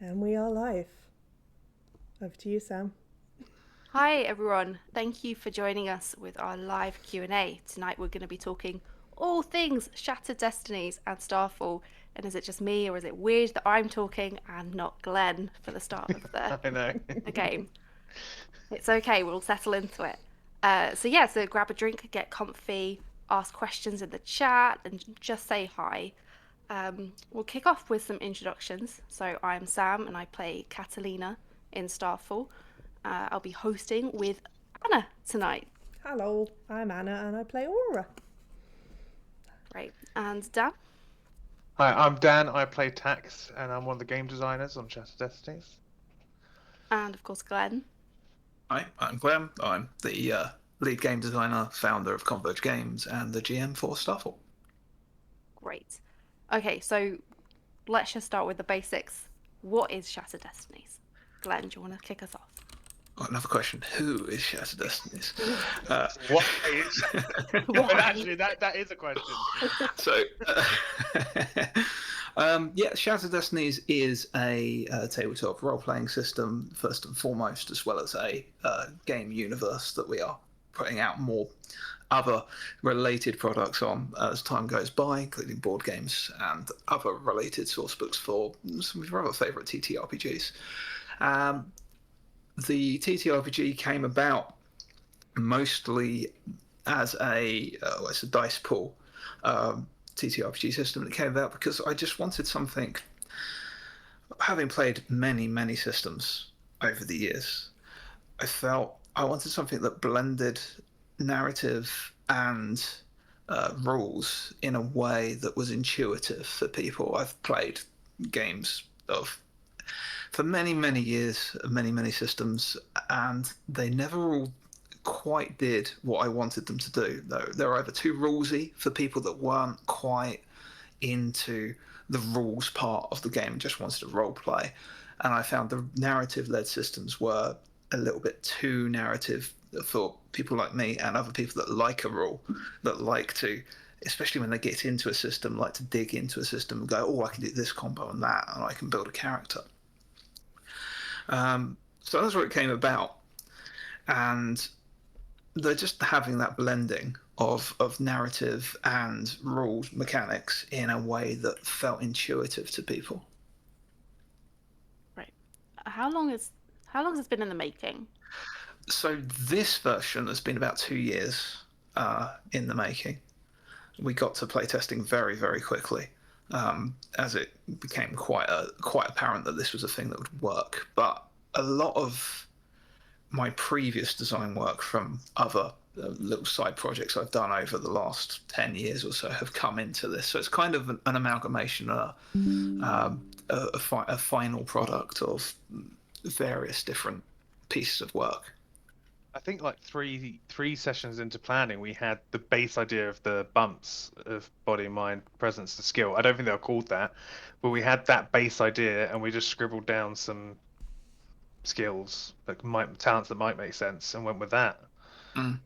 And we are live. Over to you, Sam. Hi everyone. Thank you for joining us with our live Q&A. Tonight we're going to be talking all things Shattered Destinies and Starfall. And is it just me or is it weird that I'm talking and not Glenn for the start of I know. the game? It's okay, we'll settle into it. So grab a drink, get comfy, ask questions in the chat and just say hi. We'll kick off with some introductions. So I'm Sam and I play Catalina in Starfall. I'll be hosting with Anna tonight. Hello, I'm Anna and I play Aura. Right. And Dan? Hi, I'm Dan. I play Tax, and I'm one of the game designers on Shattered Destinies. And of course, Glenn. Hi, I'm Glenn. I'm the lead game designer, founder of Converge Games, and the GM for Starfall. Great. Okay, so let's just start with the basics. What is Shattered Destinies? Glenn, do you want to kick us off? Another question: who is Shattered Destinies? What? Why? Actually, that is a question. So, Shattered Destinies is a tabletop role-playing system first and foremost, as well as a game universe that we are putting out more other related products on as time goes by, including board games and other related source books for some of our other favourite TTRPGs. The TTRPG came about mostly as it's a dice pool TTRPG system that came about because I just wanted something. Having played many systems over the years, I felt I wanted something that blended narrative and rules in a way that was intuitive for people. I've played games for many years, many systems, and they never all quite did what I wanted them to do. They're either too rulesy for people that weren't quite into the rules part of the game and just wanted to role play, and I found the narrative-led systems were a little bit too narrative for people like me and other people that like a rule, that like to, especially when they get into a system, like to dig into a system and go, oh, I can do this combo and that, and I can build a character. So that's where it came about, and they're just having that blending of narrative and rules mechanics in a way that felt intuitive to people. Right. How long has this been in the making? So this version has been about 2 years in the making. We got to playtesting very quickly, as it became quite apparent that this was a thing that would work. But a lot of my previous design work from other little side projects I've done over the last 10 years or so have come into this. So it's kind of an amalgamation, a final product of various different pieces of work. I think like three sessions into planning, we had the base idea of the bumps of body, mind, presence, to skill. I don't think they were called that, but we had that base idea, and we just scribbled down some skills, talents that might make sense, and went with that. And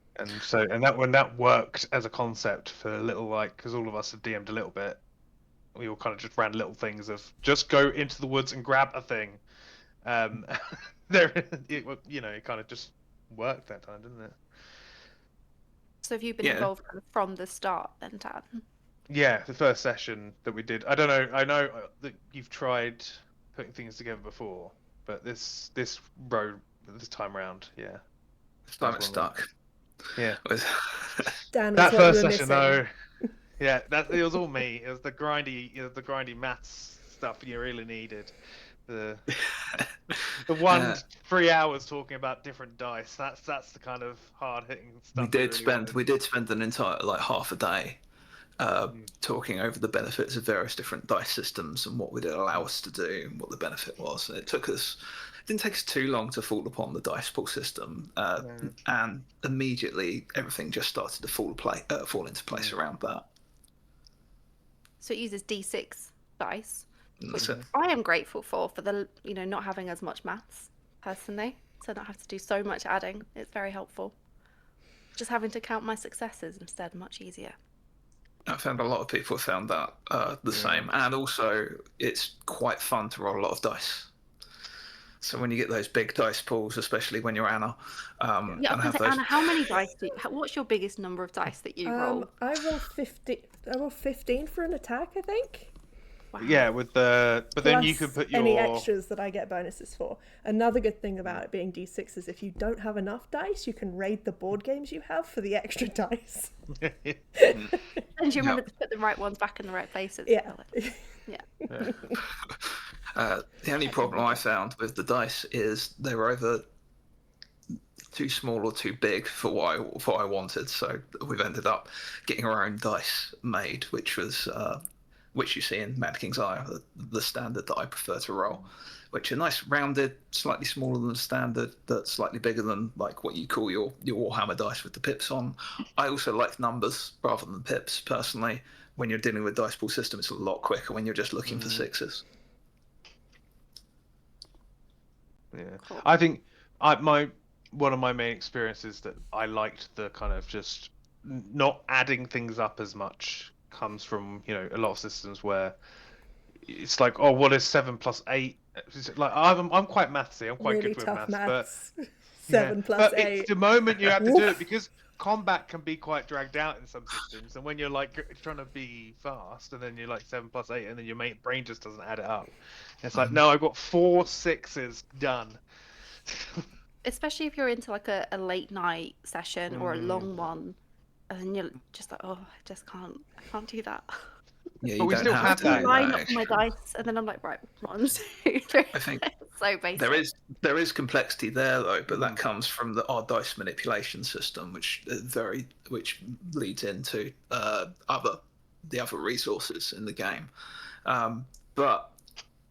when that worked as a concept for a little, because all of us have DM'd a little bit, we all kind of just ran little things of just go into the woods and grab a thing. It kind of just worked that time, didn't it? So have you been involved from the start then, Dan? Yeah, the first session that we did. I don't know. I know that you've tried putting things together before, but this time around, yeah. This time it's stuck. Yeah. Dan, that first what session, though. Yeah, it was all me. It was the grindy maths stuff you really needed. The 3 hours talking about different dice. That's the kind of hard hitting stuff. We did spend an entire half a day talking over the benefits of various different dice systems and what would it allow us to do and what the benefit was. And it didn't take us too long to fall upon the dice pool system, and immediately everything just started to fall into place around that. So it uses D6 dice, which I am grateful for the not having as much maths personally, so I don't have to do so much adding. It's very helpful. Just having to count my successes instead, much easier. I found a lot of people found that the same, and also it's quite fun to roll a lot of dice. So when you get those big dice pools, especially when you're Anna, Yeah, I and was gonna have say, those. Anna, how many dice what's your biggest number of dice that you roll? I roll 50. I roll 15 for an attack, I think. Wow. Yeah, with the but then you Plus could put any your extras that I get bonuses for. Another good thing about it being D6 is if you don't have enough dice, you can raid the board games you have for the extra dice. And you remember to put the right ones back in the right places. Yeah. Yeah. The only problem I found with the dice is they were either too small or too big for what I wanted. So we've ended up getting our own dice made, which you see in Mad King's Eye, the standard that I prefer to roll, which are nice, rounded, slightly smaller than the standard, but slightly bigger than like what you call your Warhammer dice with the pips on. I also like numbers rather than pips personally. When you're dealing with a dice pool system, it's a lot quicker when you're just looking for sixes. Yeah, Cool. I think one of my main experiences that I liked the kind of just not adding things up as much comes from a lot of systems where it's like, oh, what is 7 plus 8? Like I'm quite mathsy, I'm quite Really good with tough maths, maths. 7 plus but 8. it's the moment you have to do Woof. it, because combat can be quite dragged out in some systems, and when you're like trying to be fast and then you're like 7 plus 8 and then your brain just doesn't add it up. It's like, no, I've got 4 6s done. Especially if you're into like a late night session or a long one, and then you're just like, oh, I can't do that. Yeah, But you we don't still have have to that. do Line that up my extra. dice, and then I'm like, right, 1, 2, 3. I think so basic. there is complexity there though, but that comes from our dice manipulation system, which leads into the other resources in the game. But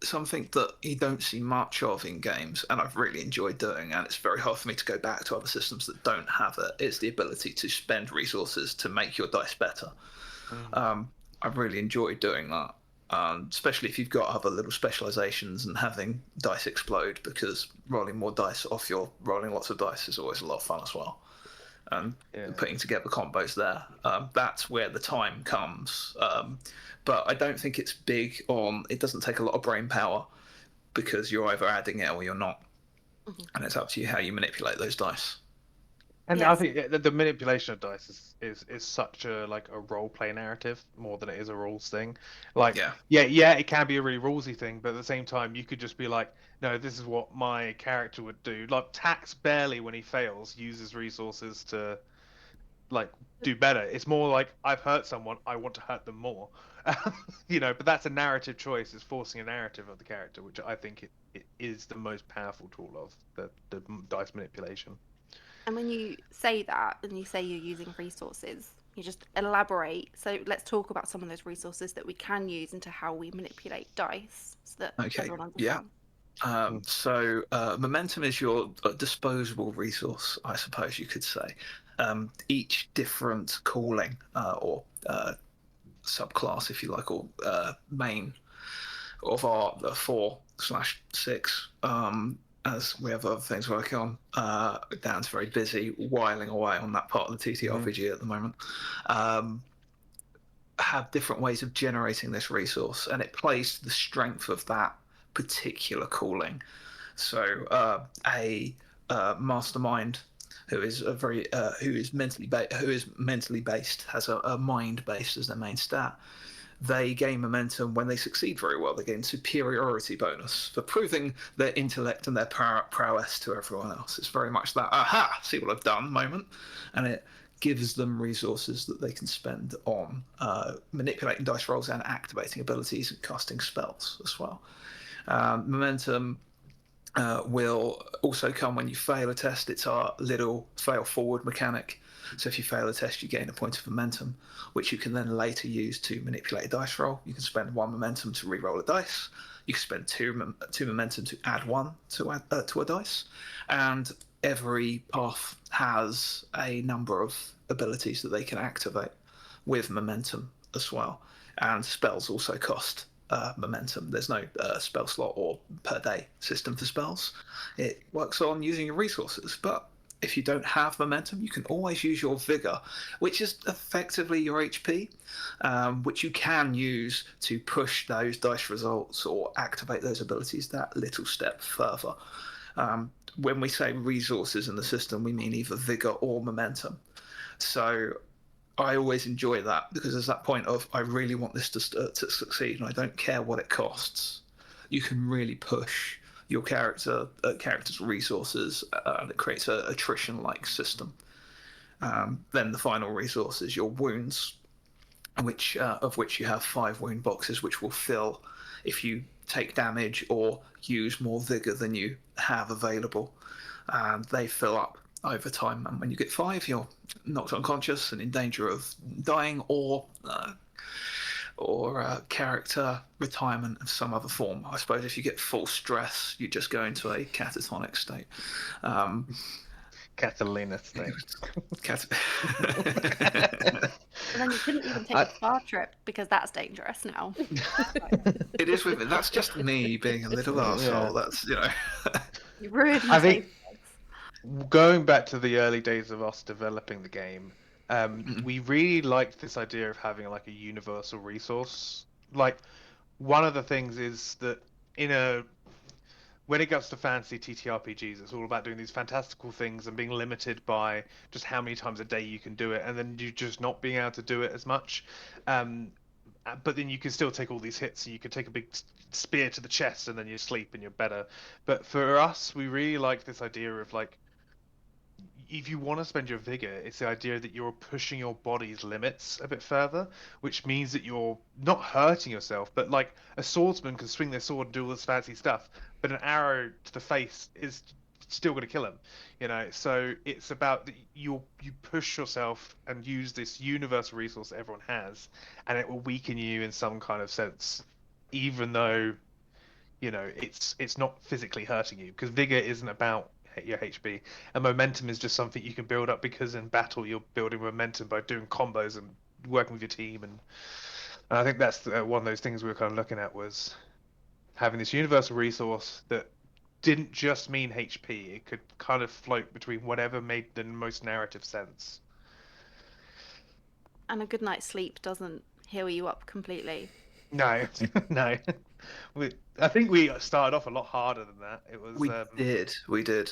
something that you don't see much of in games, and I've really enjoyed doing, and it's very hard for me to go back to other systems that don't have it, is the ability to spend resources to make your dice better. I've really enjoyed doing that, especially if you've got other little specializations and having dice explode, because rolling more dice off your rolling lots of dice is always a lot of fun as well. And putting together combos there, that's where the time comes. But I don't think it's big on, it doesn't take a lot of brain power, because you're either adding it or you're not. And it's up to you how you manipulate those dice. And Yes. I think the manipulation of dice is such a role play narrative more than it is a rules thing. Like, yeah, it can be a really rulesy thing, but at the same time, you could just be like, no, this is what my character would do. Like, Tax barely, when he fails, uses resources to do better. It's more like, I've hurt someone, I want to hurt them more. But that's a narrative choice. It's forcing a narrative of the character, which I think it is the most powerful tool of the dice manipulation. And when you say that, and you say you're using resources, you just elaborate. So let's talk about some of those resources that we can use into how we manipulate dice, so that everyone understands. So momentum is your disposable resource, I suppose you could say. Each different calling or subclass, if you like, or main of our 4/6, as we have other things working on. Dan's very busy whiling away on that part of the TTRPG at the moment. Have different ways of generating this resource, and it plays to the strength of that particular calling. So a mastermind who is mentally based, has a mind based as their main stat. They gain momentum when they succeed very well. They gain superiority bonus for proving their intellect and their prowess to everyone else. It's very much that, aha, see what I've done moment. And it gives them resources that they can spend on manipulating dice rolls and activating abilities and casting spells as well. Momentum will also come when you fail a test. It's our little fail forward mechanic. So if you fail a test, you gain a point of momentum, which you can then later use to manipulate a dice roll. You can spend 1 momentum to re-roll a dice. You can spend 2 momentum to add 1 to a dice. And every path has a number of abilities that they can activate with momentum as well. And spells also cost momentum. There's no spell slot or per day system for spells. It works on using your resources, but if you don't have momentum, you can always use your vigor, which is effectively your HP, which you can use to push those dice results or activate those abilities that little step further. When we say resources in the system, we mean either vigor or momentum. So I always enjoy that, because there's that point of, I really want this to succeed, and I don't care what it costs. You can really push your character's resources, and it creates a attrition-like system. Then the final resource is your wounds, of which you have 5 wound boxes, which will fill if you take damage or use more vigor than you have available. They fill up over time, and when you get 5, you're knocked unconscious and in danger of dying, or character retirement of some other form. I suppose if you get full stress, you just go into a catatonic state. Catalina state. And then you couldn't even take a far trip, because that's dangerous now. It is with it. That's just me being a little arsehole. That's, You ruined I think things. going back to the early days of us developing the game, we really liked this idea of having like a universal resource. Like, one of the things is that when it comes to fantasy TTRPGs, it's all about doing these fantastical things and being limited by just how many times a day you can do it, and then you just not being able to do it as much. But then you can still take all these hits, and you can take a big spear to the chest, and then you sleep and you're better. But for us, we really like this idea of like, if you want to spend your vigor, it's the idea that you're pushing your body's limits a bit further, which means that you're not hurting yourself. But like, a swordsman can swing their sword and do all this fancy stuff, but an arrow to the face is still going to kill him, So it's about you push yourself and use this universal resource that everyone has, and it will weaken you in some kind of sense, even though it's not physically hurting you, because vigor isn't about your HP, and momentum is just something you can build up, because in battle you're building momentum by doing combos and working with your team, and I think that's one of those things we were kind of looking at, was having this universal resource that didn't just mean HP. It could kind of float between whatever made the most narrative sense. And a good night's sleep doesn't heal you up completely. No. No. I think we started off a lot harder than that. It was. We did.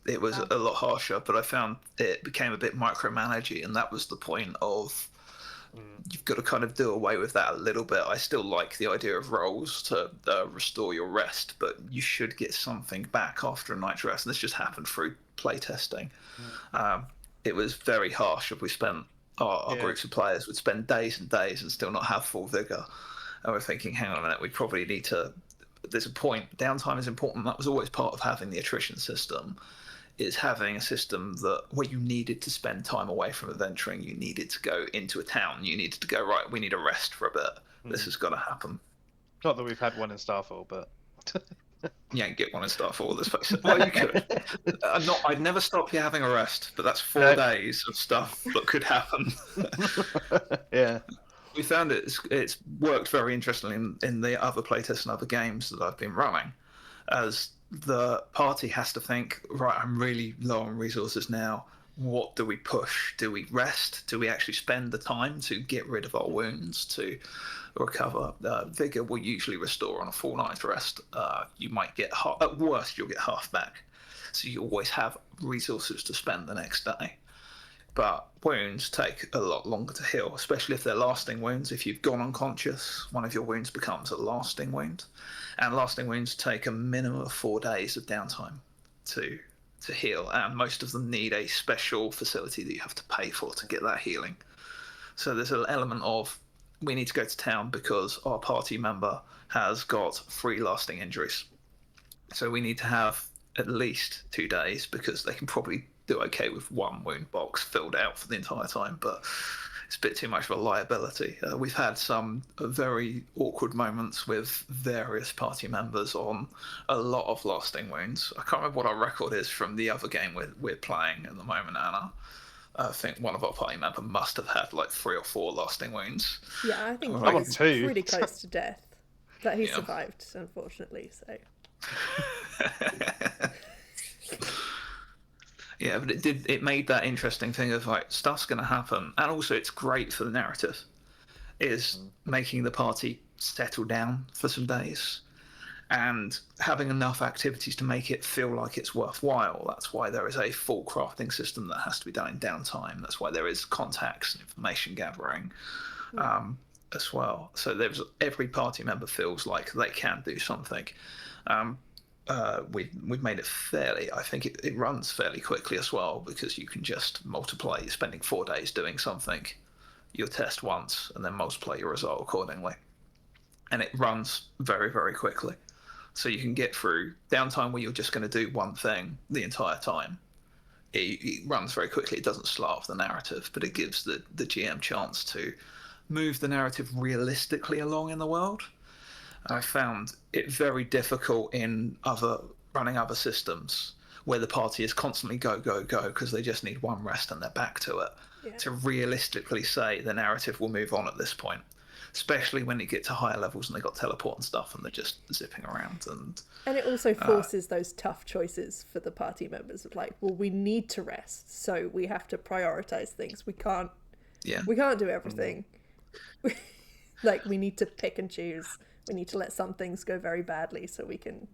It was a lot harsher, but I found it became a bit micromanagey, and that was the point of. You've got to kind of do away with that a little bit. I still like the idea of rolls to restore your rest, but you should get something back after a night's rest. And this just happened through playtesting. It was very harsh if we spent our groups of players would spend days and days and still not have full vigor. And we're thinking, hang on a minute, we probably need to. There's a point. Downtime is important. That was always part of having the attrition system. Is having a system where you needed to spend time away from adventuring, you needed to go into a town, you needed to go, right, we need a rest for a bit. This has got to happen. Not that we've had one in Starfall, but yeah, get one in Starfall. Let's face it. Well, you could. I'd never stop you having a rest, but that's 4 days of stuff that could happen. Yeah. We found it's worked very interestingly in the other playtests and other games that I've been running, as the party has to think, right, I'm really low on resources now. What do we push? Do we rest? Do we actually spend the time to get rid of our wounds, to recover? Vigor will usually restore on a full night's rest. You might get half, at worst, you'll get half back. So you always have resources to spend the next day. But wounds take a lot longer to heal, especially if they're lasting wounds. If you've gone unconscious, one of your wounds becomes a lasting wound. And lasting wounds take a minimum of 4 days of downtime to heal. And most of them need a special facility that you have to pay for to get that healing. So there's an element of, we need to go to town because our party member has got 3 lasting injuries. So we need to have at least 2 days, because they can probably do okay with 1 wound box filled out for the entire time, but it's a bit too much of a liability. We've had some very awkward moments with various party members on a lot of lasting wounds. I can't remember what our record is from the other game we're playing at the moment, Anna. I think one of our party members must have had like 3 or 4 lasting wounds. Yeah, I think I'm on he's 2. pretty close to death. But he survived, unfortunately, so... Yeah, but it made that interesting thing of like stuff's going to happen, and also it's great for the narrative. Is making the party settle down for some days and having enough activities to make it feel like it's worthwhile. That's why there is a full crafting system that has to be done in downtime. That's why there is contacts and information gathering as well. So there's every party member feels like they can do something. We've made it fairly. I think it runs fairly quickly as well, because you can just multiply. You're spending 4 days doing something. You'll test once and then multiply your result accordingly, and it runs very, very quickly. So you can get through downtime where you're just going to do one thing the entire time. It runs very quickly. It doesn't starve the narrative, but it gives the GM chance to move the narrative realistically along in the world. I found it very difficult in running other systems where the party is constantly go, go, go because they just need one rest and they're back to it. Yeah. To realistically say the narrative will move on at this point, especially when you get to higher levels and they got teleport and stuff and they're just zipping around. And it also forces those tough choices for the party members of like, well, we need to rest, so we have to prioritize things. We can't do everything. Like, we need to pick and choose. We need to let some things go very badly so we can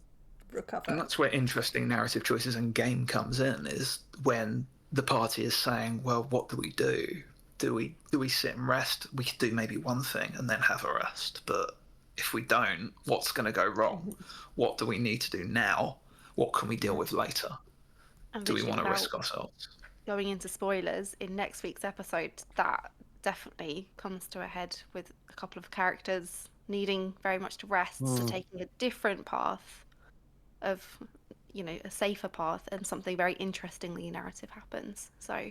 recover. And that's where interesting narrative choices and game comes in, is when the party is saying, well, what do we do? Do we sit and rest? We could do maybe one thing and then have a rest. But if we don't, what's going to go wrong? What do we need to do now? What can we deal with later? And Do we thinking want to about risk ourselves? going into spoilers, in next week's episode, that definitely comes to a head with a couple of characters needing very much to rest, so taking a different path of, a safer path, and something very interestingly narrative happure So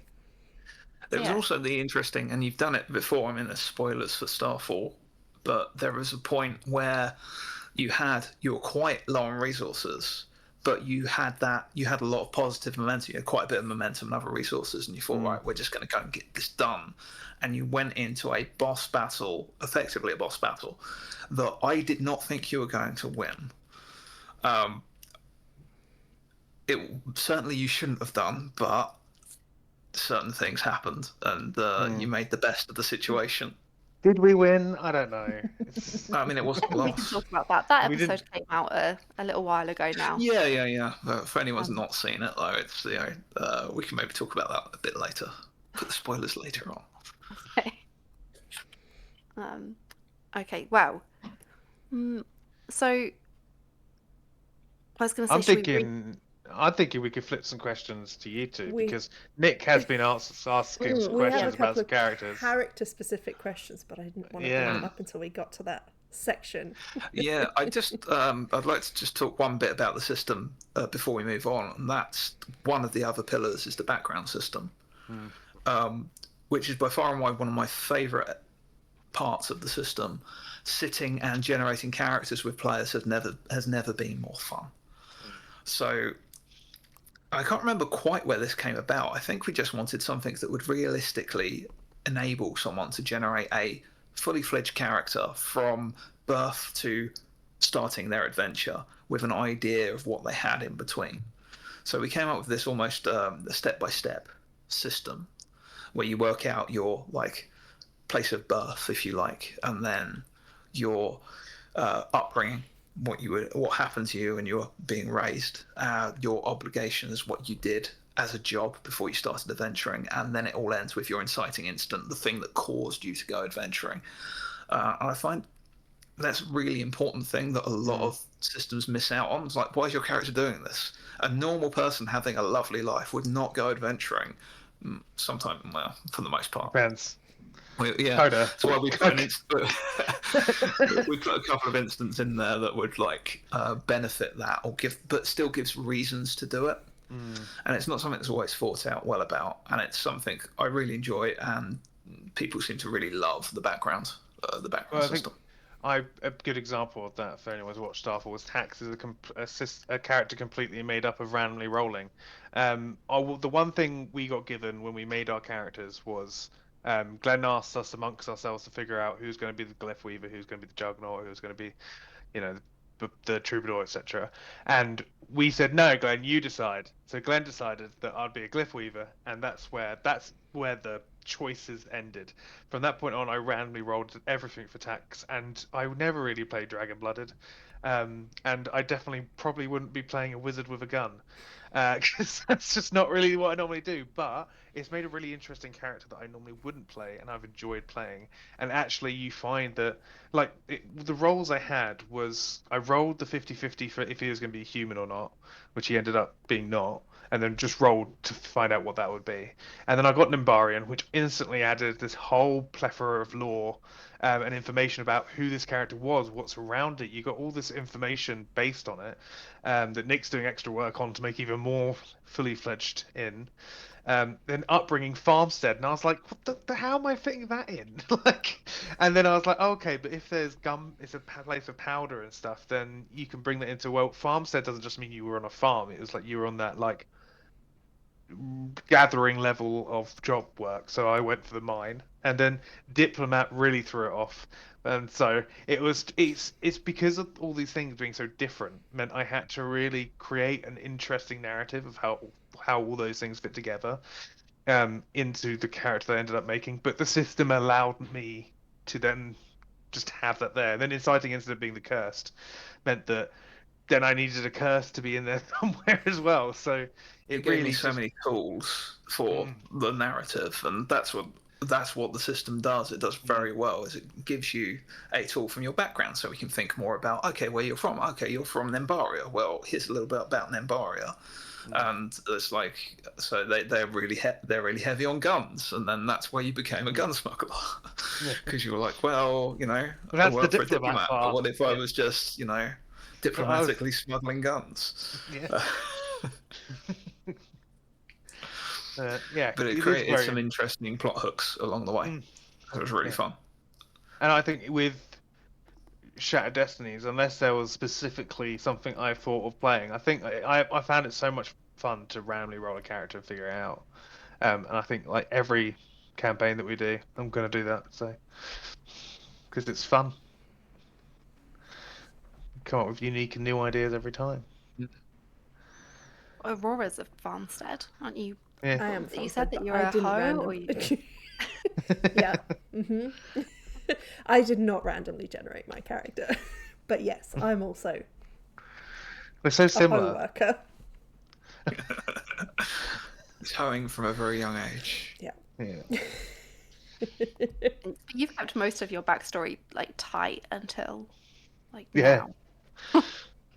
There was also the interesting, and you've done it before, I mean, there's spoilers for Starfall, but there was a point where you were quite low on resources, but you had a lot of positive momentum. You had quite a bit of momentum and other resources, and you thought, right, we're just going to go and get this done. And you went into a boss battle, effectively a boss battle, that I did not think you were going to win. Certainly you shouldn't have done, but certain things happened, and you made the best of the situation. Did we win? I don't know. I mean, it wasn't we can lost. talk about that. That We episode came out a little while ago now. Yeah. For anyone's not seen it, though, it's we can maybe talk about that a bit later. Put the spoilers later on. Okay. Okay. Well. So I was going to say, I'm thinking we could flip some questions to you two, because Nick has been asking some questions about some characters. Character-specific questions, but I didn't want to bring them up until we got to that section. Yeah, I'd like to just talk one bit about the system before we move on, and that's one of the other pillars is the background system, which is by far and wide one of my favourite parts of the system. Sitting and generating characters with players has never been more fun. So I can't remember quite where this came about. I think we just wanted something that would realistically enable someone to generate a fully fledged character from birth to starting their adventure with an idea of what they had in between. So we came up with this almost a step-by-step system where you work out your place of birth, if you like, and then your upbringing, what happened to you and you're being raised, your obligations, what you did as a job before you started adventuring, and then it all ends with your inciting incident, the thing that caused you to go adventuring. I find that's a really important thing that a lot of systems miss out on. It's like, why is your character doing this? A normal person having a lovely life would not go adventuring. Sometimes, well, for the most part. Depends. That's why we put we put a couple of instances in there that would benefit that, but still gives reasons to do it. And it's not something that's always thought out well about, and it's something I really enjoy, and people seem to really love the background system. A good example of that for anyone who's watched Starfall was Tax is a character completely made up of randomly rolling. The one thing we got given when we made our characters was Glenn asked us amongst ourselves to figure out who's going to be the Glyph Weaver, who's going to be the Juggernaut, who's going to be, the troubadour, etc. And we said, no, Glenn, you decide. So Glenn decided that I'd be a glyph weaver, and that's where the choices ended. From that point on, I randomly rolled everything for tax, and I never really played Dragon Blooded. And I definitely probably wouldn't be playing a wizard with a gun, because that's just not really what I normally do. But it's made a really interesting character that I normally wouldn't play, and I've enjoyed playing. And actually, you find that, like, the roles I had was, I rolled the 50-50 for if he was going to be human or not, which he ended up being not, and then just rolled to find out what that would be. And then I got Nimbarian, which instantly added this whole plethora of lore and information about who this character was, what's around it. You got all this information based on it that Nick's doing extra work on to make even more fully fledged in. Then upbringing Farmstead, and I was like, what the how am I fitting that in? Like, and then I was like, oh, okay, but if there's gum, it's a place of powder and stuff, then you can bring that into, well, Farmstead doesn't just mean you were on a farm. It was like you were on that, like, gathering level of job work. So I went for the mine, and then Diplomat really threw it off. And so it's because of all these things being so different meant I had to really create an interesting narrative of how all those things fit together into the character that I ended up making. But the system allowed me to then just have that there. And then inciting incident being the cursed meant that then I needed a curse to be in there somewhere as well. So it gave really me so many tools for the narrative, and that's what the system does. It does very well, is it gives you a tool from your background, so we can think more about, okay, where you're from. Okay, you're from Nembaria. Well, here's a little bit about Nembaria. And it's like, so they're really heavy on guns, and then that's where you became a gun smuggler, because you were like, well, you know, I work for a diplomat. But what if I was just, you know, diplomatically smuggling guns? Yeah. Yeah, but it created some interesting plot hooks along the way. It was really fun. And I think with Shattered Destinies, unless there was specifically something I thought of playing, I think I found it so much fun to randomly roll a character and figure it out. And I think, like, every campaign that we do, I'm going to do that. So, because it's fun, come up with unique and new ideas every time. Aurora's a farmstead, aren't you? Yeah. I am. You said that you're a hoe, or you? Yeah. I did not randomly generate my character, but yes, I'm also. We're so similar. A worker. It's hoeing from a very young age. Yeah. You've kept most of your backstory like tight until like now.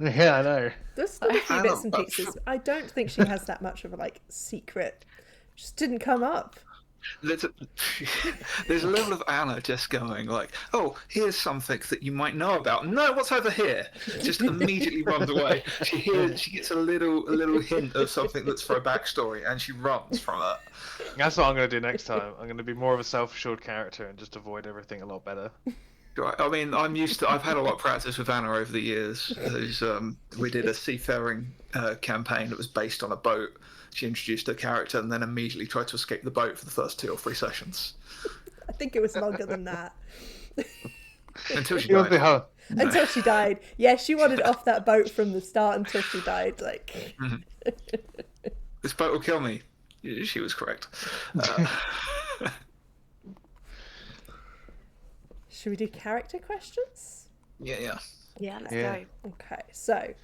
Yeah, I know. There's still a few bits and pieces. I don't think she has that much of a like secret. Just didn't come up. There's a level of Anna just going like, oh, here's something that you might know about. No, what's over here? Just immediately runs away. She gets a little hint of something that's for a backstory, and she runs from it. That's what I'm going to do next time. I'm going to be more of a self-assured character and just avoid everything a lot better. Right. I mean, I've had a lot of practice with Anna over the years. We did a seafaring campaign that was based on a boat. She introduced her character and then immediately tried to escape the boat for the first 2 or 3 sessions. I think it was longer than that. Until she died. Until she died. Yeah, she wanted off that boat from the start until she died. Like, this boat will kill me. She was correct. Should we do character questions? Yeah, let's go. Okay, so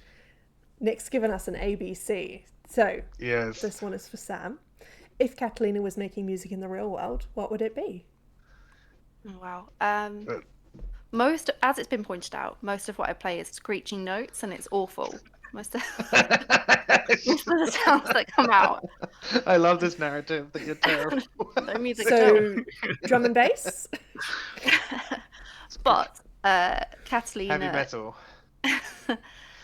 Nick's given us an ABC. So yes, this one is for Sam. If Catalina was making music in the real world, what would it be? Wow. As it's been pointed out, most of what I play is screeching notes, and it's awful. Most of the sounds that come out. I love this narrative that you're terrible. So drum and bass. But Catalina heavy metal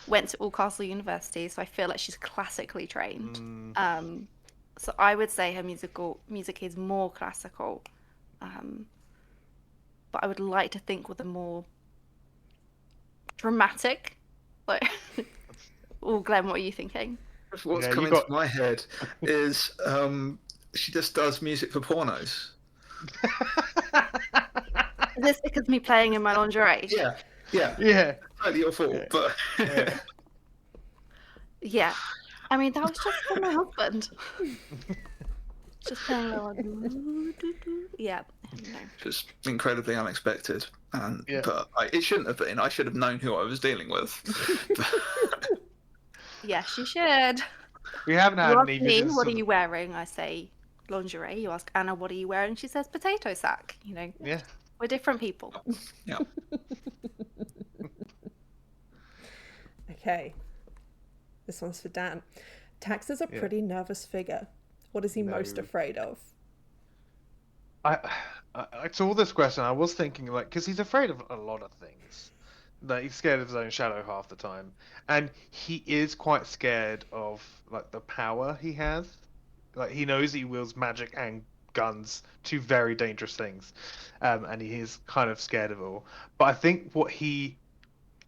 went to Allcastle University, so I feel like she's classically trained. So I would say her music is more classical, but I would like to think with a more dramatic. Like, oh, Glenn, what are you thinking? What's coming to my head is she just does music for pornos. Is this because me playing in my lingerie? Yeah. entirely your fault, but Yeah. I mean, that was just for my husband. Just playing little. Yeah. No. just incredibly unexpected. And Yeah. but it shouldn't have been. I should have known who I was dealing with. Yes, you should. We haven't had You ask any me, visits. what are you wearing? I say lingerie. You ask Anna, what are you wearing? She says potato sack. You know, Yeah. we're different people. Yeah. Okay. This one's for Dan. Tax is a pretty nervous figure. What is he most afraid of? I saw this question. I was thinking, like, because he's afraid of a lot of things. Like, he's scared of his own shadow half the time, and he is quite scared of like the power he has. Like, he knows he wields magic and guns, two very dangerous things, and he is kind of scared of it all. But I think what he,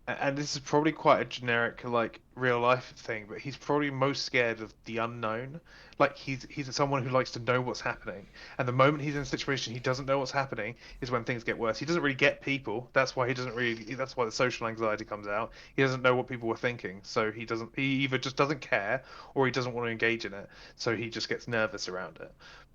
and this is probably quite a generic like real life thing, but he's probably most scared of the unknown. Like, he's someone who likes to know what's happening, and the moment he's in a situation he doesn't know what's happening is when things get worse. He doesn't really get people. That's why that's why the social anxiety comes out. He doesn't know what people were thinking, so he either just doesn't care or he doesn't want to engage in it, so he just gets nervous around it.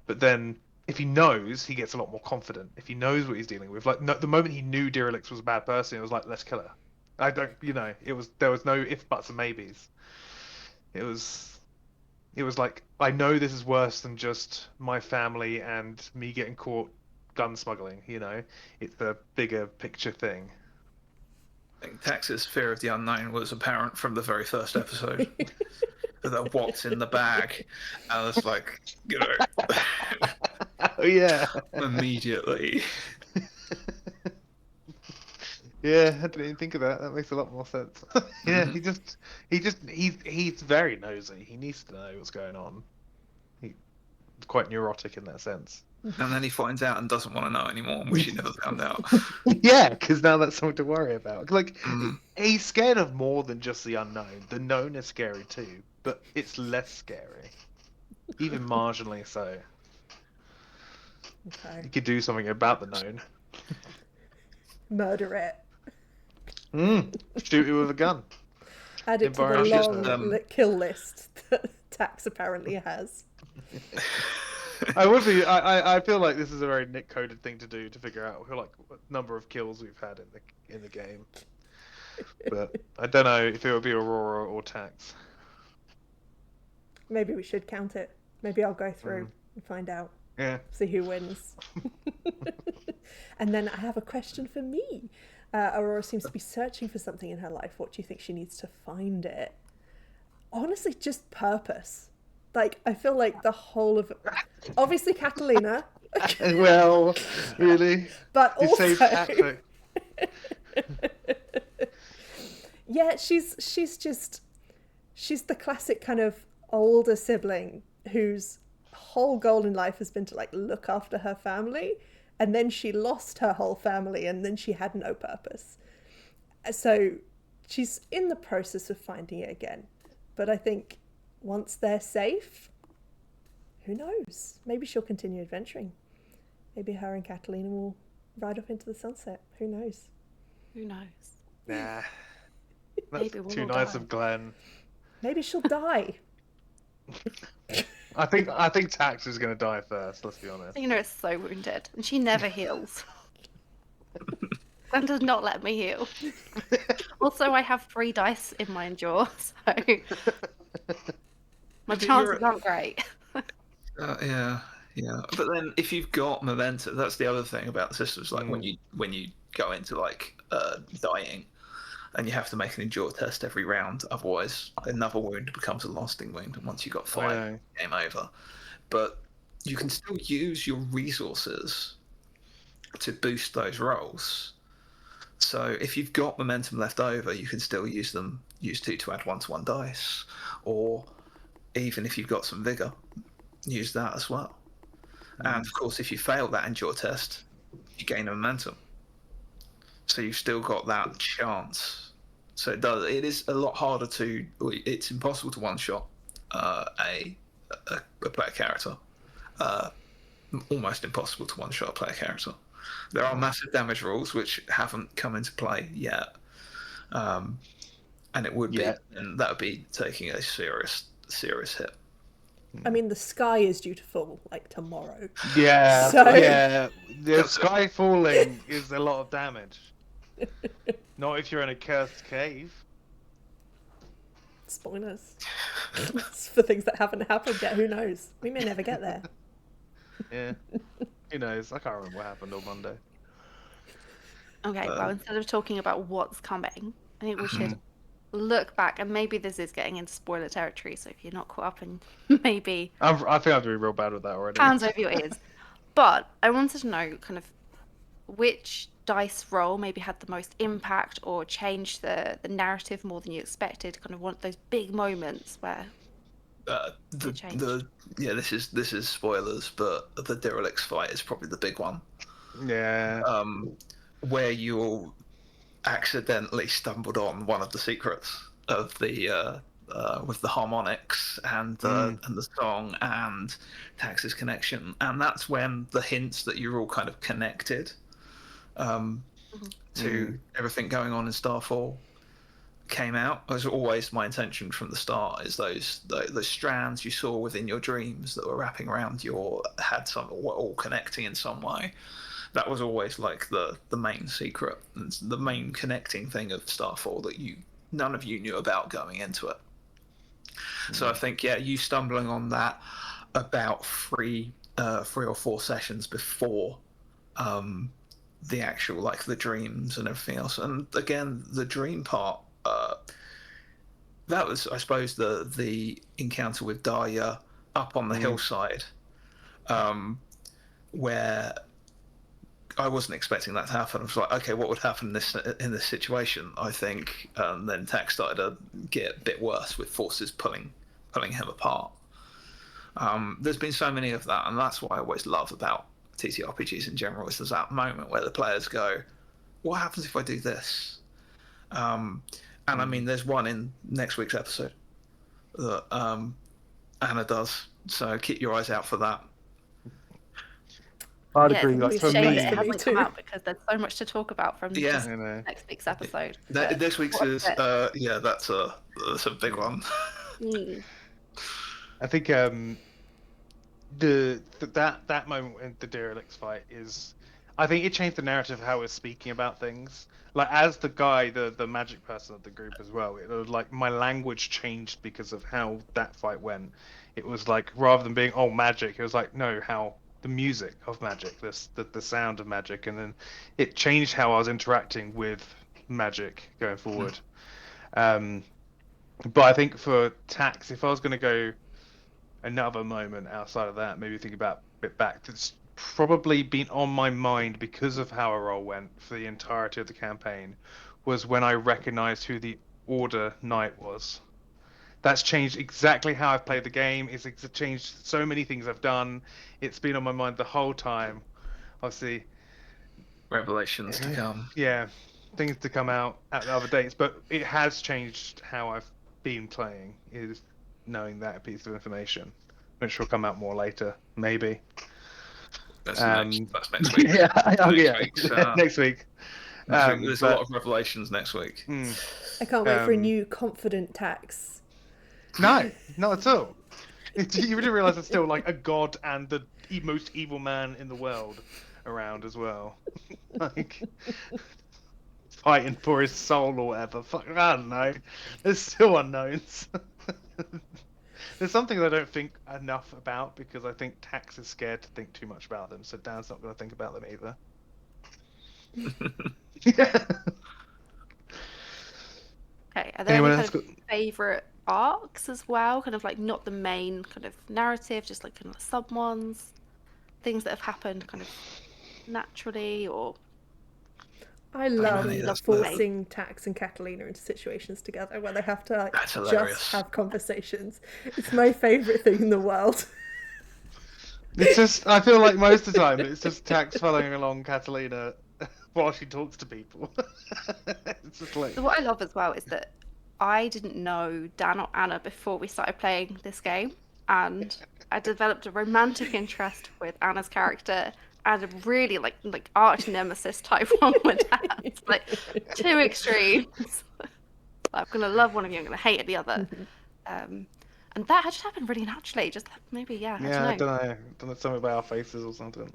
But then if he knows, he gets a lot more confident. If he knows what he's dealing with, like, no, the moment he knew Derelix was a bad person, it was like, let's kill her. I don't, there was no if, buts, and maybes. It was like, I know this is worse than just my family and me getting caught gun smuggling, It's the bigger picture thing. I think Tax's fear of the unknown was apparent from the very first episode. That what's in the bag. I was like, Oh, yeah. Immediately. Yeah, I didn't even think of that. That makes a lot more sense. Yeah, he's very nosy. He needs to know what's going on. He's quite neurotic in that sense. And then he finds out and doesn't want to know anymore, which he never found out. Yeah, because now that's something to worry about. Like, he's scared of more than just the unknown. The known is scary too, but it's less scary. Even marginally so. Okay. You could do something about the known. Murder it. Shoot it with a gun. Add it to the long kill list that Tax apparently has. I feel like this is a very Nick coded thing to do, to figure out what number of kills we've had in the game. But I don't know if it would be Aurora or Tax. Maybe we should count it. Maybe I'll go through and find out. Yeah. See who wins. And then I have a question for me. Aurora seems to be searching for something in her life. What do you think she needs to find it? Honestly, just purpose. Like, I feel like the whole of... Obviously, Catalina. Well, really? But you also... Yeah, she's the classic kind of older sibling whose whole goal in life has been to, like, look after her family. And then she lost her whole family, and then she had no purpose. So she's in the process of finding it again. But I think once they're safe, who knows? Maybe she'll continue adventuring. Maybe her and Catalina will ride off into the sunset. Who knows? Who knows? Nah. Maybe That's too nice of Glenn. Maybe she'll die. I think Tax is going to die first, let's be honest. You know, it's so wounded, and she never heals. Glenn does not let me heal. Also, I have 3 dice in my endure, so my chances aren't great. Yeah. But then if you've got momentum, that's the other thing about the systems. Like when you go into like dying, and you have to make an endure test every round, otherwise another wound becomes a lasting wound, and once you've got 5, game over. But you can still use your resources to boost those rolls. So if you've got momentum left over, you can still use 2 to add 1 to 1 dice, or even if you've got some vigor, use that as well. And of course, if you fail that endure test, you gain momentum. So you've still got that chance. So it is a lot harder it's impossible to one-shot a player character. Almost impossible to one-shot a player character. There are massive damage rules which haven't come into play yet. And it would be, and that would be taking a serious hit. I mean, the sky is due to fall like tomorrow. Yeah, So... yeah. The sky falling is a lot of damage. Not if you're in a cursed cave. Spoilers. It's for things that haven't happened yet. Who knows? We may never get there. Yeah. Who knows? I can't remember what happened on Monday. Okay, well, instead of talking about what's coming, I think we should look back, and maybe this is getting into spoiler territory, so if you're not caught up, and maybe... I think I'm doing real bad with that already. Hands over your ears. But I wanted to know kind of which dice roll maybe had the most impact or changed the narrative more than you expected, kind of one of those big moments where this is spoilers, but the Derelicts fight is probably the big one. Yeah. Where you all accidentally stumbled on one of the secrets of the with the harmonics and the song and Tax's connection, and that's when the hints that you're all kind of connected to everything going on in Starfall came out. It was always my intention from the start, is those strands you saw within your dreams that were wrapping around were all connecting in some way. That was always like the main secret, the main connecting thing of Starfall that none of you knew about going into it. So I think you stumbling on that about three or four sessions before the actual, like, the dreams and everything else. And again, the dream part, that was, I suppose, the encounter with Dahlia up on the hillside, where I wasn't expecting that to happen. I was like, okay, what would happen in this situation? I think, and then Tax started to get a bit worse with forces pulling him apart. There's been so many of that, and that's what I always love about TTRPGs in general, is there's that moment where the players go, what happens if I do this? And I mean, there's one in next week's episode that Anna does, so keep your eyes out for that. I'd agree. Like, for me, it hasn't come out because there's so much to talk about from next week's episode. This week's is that's a big one. I think that moment in the Derelicts fight is, I think it changed the narrative of how we're speaking about things. Like, as the guy, the magic person of the group as well, it was like my language changed because of how that fight went. It was like, rather than being magic, it was like, no, how the music of magic, the sound of magic, and then it changed how I was interacting with magic going forward. But I think for Tax, if I was going to go another moment outside of that, maybe think about a bit back, that's probably been on my mind because of how a roll went for the entirety of the campaign, was when I recognized who the Order Knight was. That's changed exactly how I've played the game. It's changed so many things I've done. It's been on my mind the whole time. Obviously, revelations to come. Yeah, things to come out at other dates. But it has changed how I've been playing, is knowing that piece of information. Which will come out more later, maybe. That's next week. Next week. There's a lot of revelations next week. I can't wait for a new confident Tax. No, not at all. You really realise it's still like a god and the most evil man in the world around as well. Like, fighting for his soul or whatever. Fuck, I don't know. There's still unknowns. There's something I don't think enough about, because I think Tax is scared to think too much about them, so Dan's not going to think about them either. Okay, are there any kind of favourite arcs as well? Kind of like not the main kind of narrative, just like kind of sub ones, things that have happened kind of naturally, or... I love forcing Tax and Catalina into situations together where they have to just have conversations. It's my favourite thing in the world. It's just, I feel like most of the time it's just Tax following along Catalina while she talks to people. It's just like... So what I love as well is that I didn't know Dan or Anna before we started playing this game, and I developed a romantic interest with Anna's character and a really like arch nemesis type one with that. Like 2 extremes. I'm gonna love one of you, I'm gonna hate the other. And that just happened really naturally. Just maybe, yeah. I don't know. Don't know, something about our faces or something.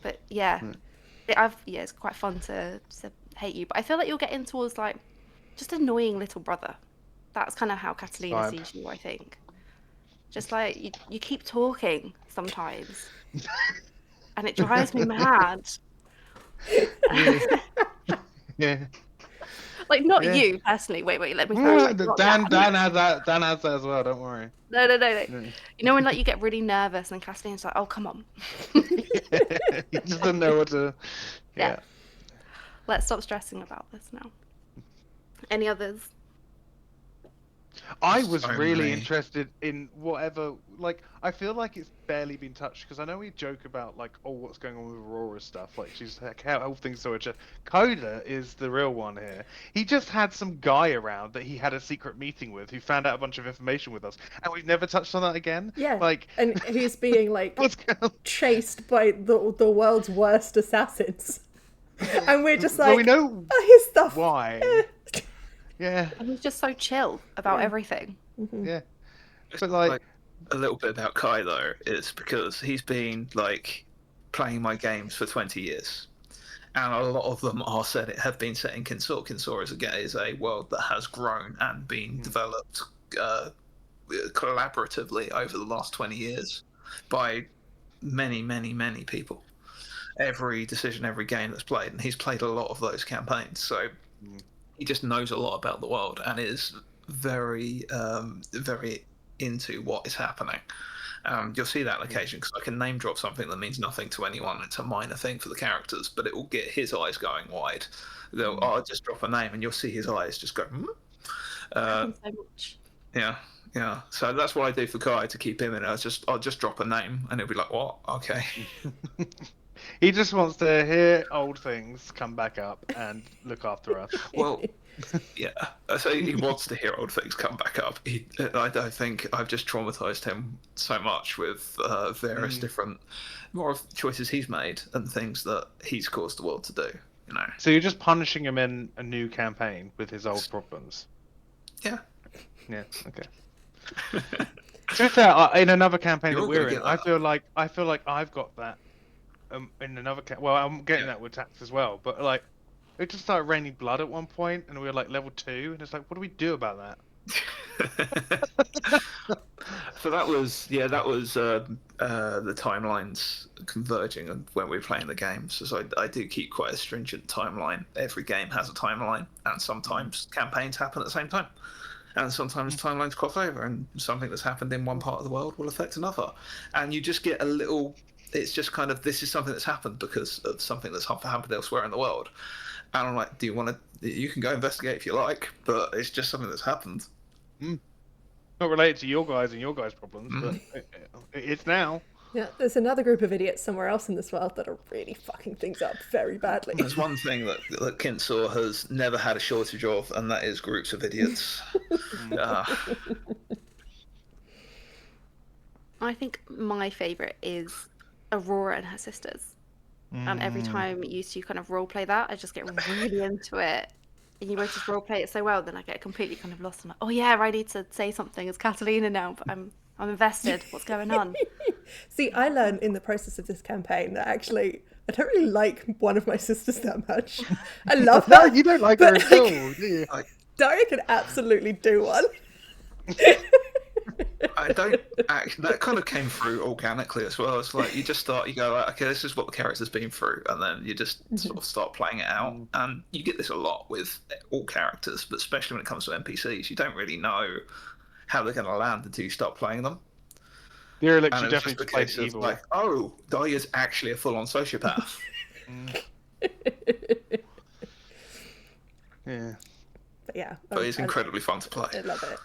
But yeah, it's quite fun to hate you. But I feel like you'll get in towards like just annoying little brother. That's kind of how Catalina sees you, I think. Just like you keep talking sometimes, and it drives me mad. Yeah. Like not you personally. Wait, let me. Dan has that. Dan has that as well. Don't worry. No. You know when like you get really nervous and Catalina's like, "Oh, come on." He just doesn't know what to. Yeah. Let's stop stressing about this now. Any others? I was really interested in whatever, like, I feel like it's barely been touched, because I know we joke about, like, oh, what's going on with Aurora's stuff, like, she's, like, how things so much. Coda is the real one here. He just had some guy around that he had a secret meeting with, who found out a bunch of information with us, and we've never touched on that again. Yeah, like, and he's being, like, chased by the world's worst assassins. And we're just like, well, we know his stuff. Why. Yeah. And he's just so chill about everything. Yeah. But like a little bit about Kai though is because he's been like playing my games for 20 years, and a lot of them have been set in Kinsor. Kinsor is a world that has grown and been developed collaboratively over the last 20 years by many people. Every decision, every game that's played, and he's played a lot of those campaigns, so he just knows a lot about the world and is very into what is happening. You'll see that on occasion, because I can name drop something that means nothing to anyone. It's a minor thing for the characters, but it will get his eyes going wide. I'll just drop a name and you'll see his eyes just go So much. Yeah. So that's what I do for Kai to keep him in. I'll just drop a name and he'll be like, what? Okay. He just wants to hear old things come back up and look after us. Well, yeah. So he wants to hear old things come back up. I think I've just traumatized him so much with various different more of choices he's made and things that he's caused the world to do. You know. So you're just punishing him in a new campaign with his old problems. Yeah. Yeah. Okay. To be fair, in another campaign that we're in, I feel like I've got that. In another well, I'm getting that with Tax as well, but like it just started raining blood at one point, and we were like level 2, and it's like, what do we do about that? So that was the timelines converging when we were playing the games. So I do keep quite a stringent timeline. Every game has a timeline, and sometimes campaigns happen at the same time. And sometimes timelines cross over, and something that's happened in one part of the world will affect another. And you just get a little... It's just kind of, this is something that's happened because of something that's happened elsewhere in the world. And I'm like, you can go investigate if you like, but it's just something that's happened. Not related to your guys and your guys' problems, but it's now. Yeah, there's another group of idiots somewhere else in this world that are really fucking things up very badly. There's one thing that Kinsor has never had a shortage of, and that is groups of idiots. I think my favourite is Aurora and her sisters. And every time you used to kind of roleplay that, I just get really into it. And you both just roleplay it so well, then I get completely kind of lost. I'm like, oh yeah, I need to say something as Catalina now, but I'm invested. What's going on? See, I learned in the process of this campaign that actually I don't really like one of my sisters that much. I love her. No, you don't like her at all, do you? Daria can absolutely do one. I don't actually. That kind of came through organically as well. It's like you go like, okay, this is what the character's been through, and then you just sort of start playing it out. And you get this a lot with all characters, but especially when it comes to NPCs, you don't really know how they're going to land until you start playing them. The elixir definitely plays evil. Like, oh, Dahlia's actually a full-on sociopath. Yeah. But it's incredibly fun to play. I love it.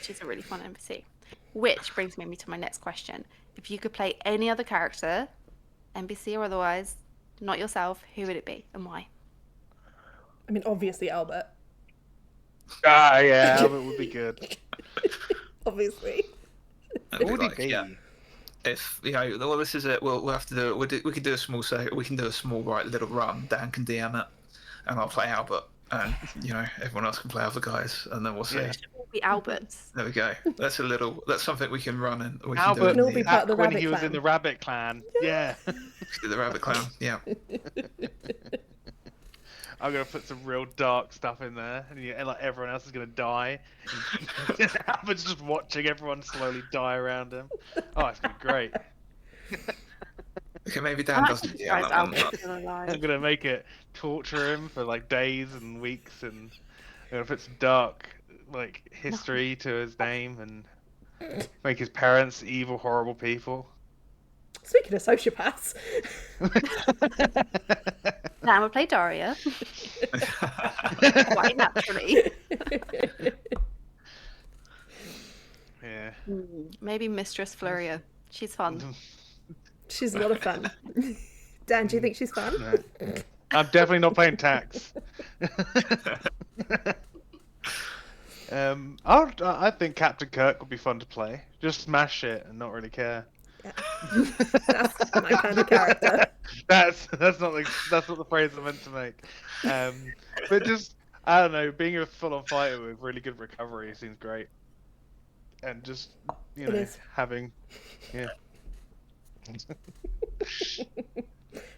She's a really fun NPC. Which brings me to my next question. If you could play any other character, NPC or otherwise, not yourself, who would it be and why? I mean, obviously Albert. Yeah, Albert would be good. Obviously. What would he be? if well, this is it. We'll have to do it. We can do a small we can do a small little run. Dan can DM it, and I'll play Albert, and everyone else can play other guys, and then we'll see. It should all be Alberts. There we go. That's something we can run and we Albert can do. all be part of the when Rabbit he was Clan. in the Rabbit Clan. Yeah. The Rabbit Clan. Yeah. I'm gonna put some real dark stuff in there, and like everyone else is gonna die. Albert's just watching everyone slowly die around him. Oh, it's gonna be great. Okay, maybe Dan doesn't. Yeah, that one. I'm gonna make it torture him for like days and weeks, and I'm gonna put some dark like history to his name, and make his parents evil, horrible people. Speaking of sociopaths. Now we'll play Daria. Quite naturally. Yeah. Maybe Mistress Floria. She's fun. She's a lot of fun. Dan, do you think she's fun? No. I'm definitely not playing Tax. I think Captain Kirk would be fun to play. Just smash it and not really care. Yeah. That's my kind of character. That's not the phrase I meant to make. But just I don't know, being a full-on fighter with really good recovery seems great, and just having How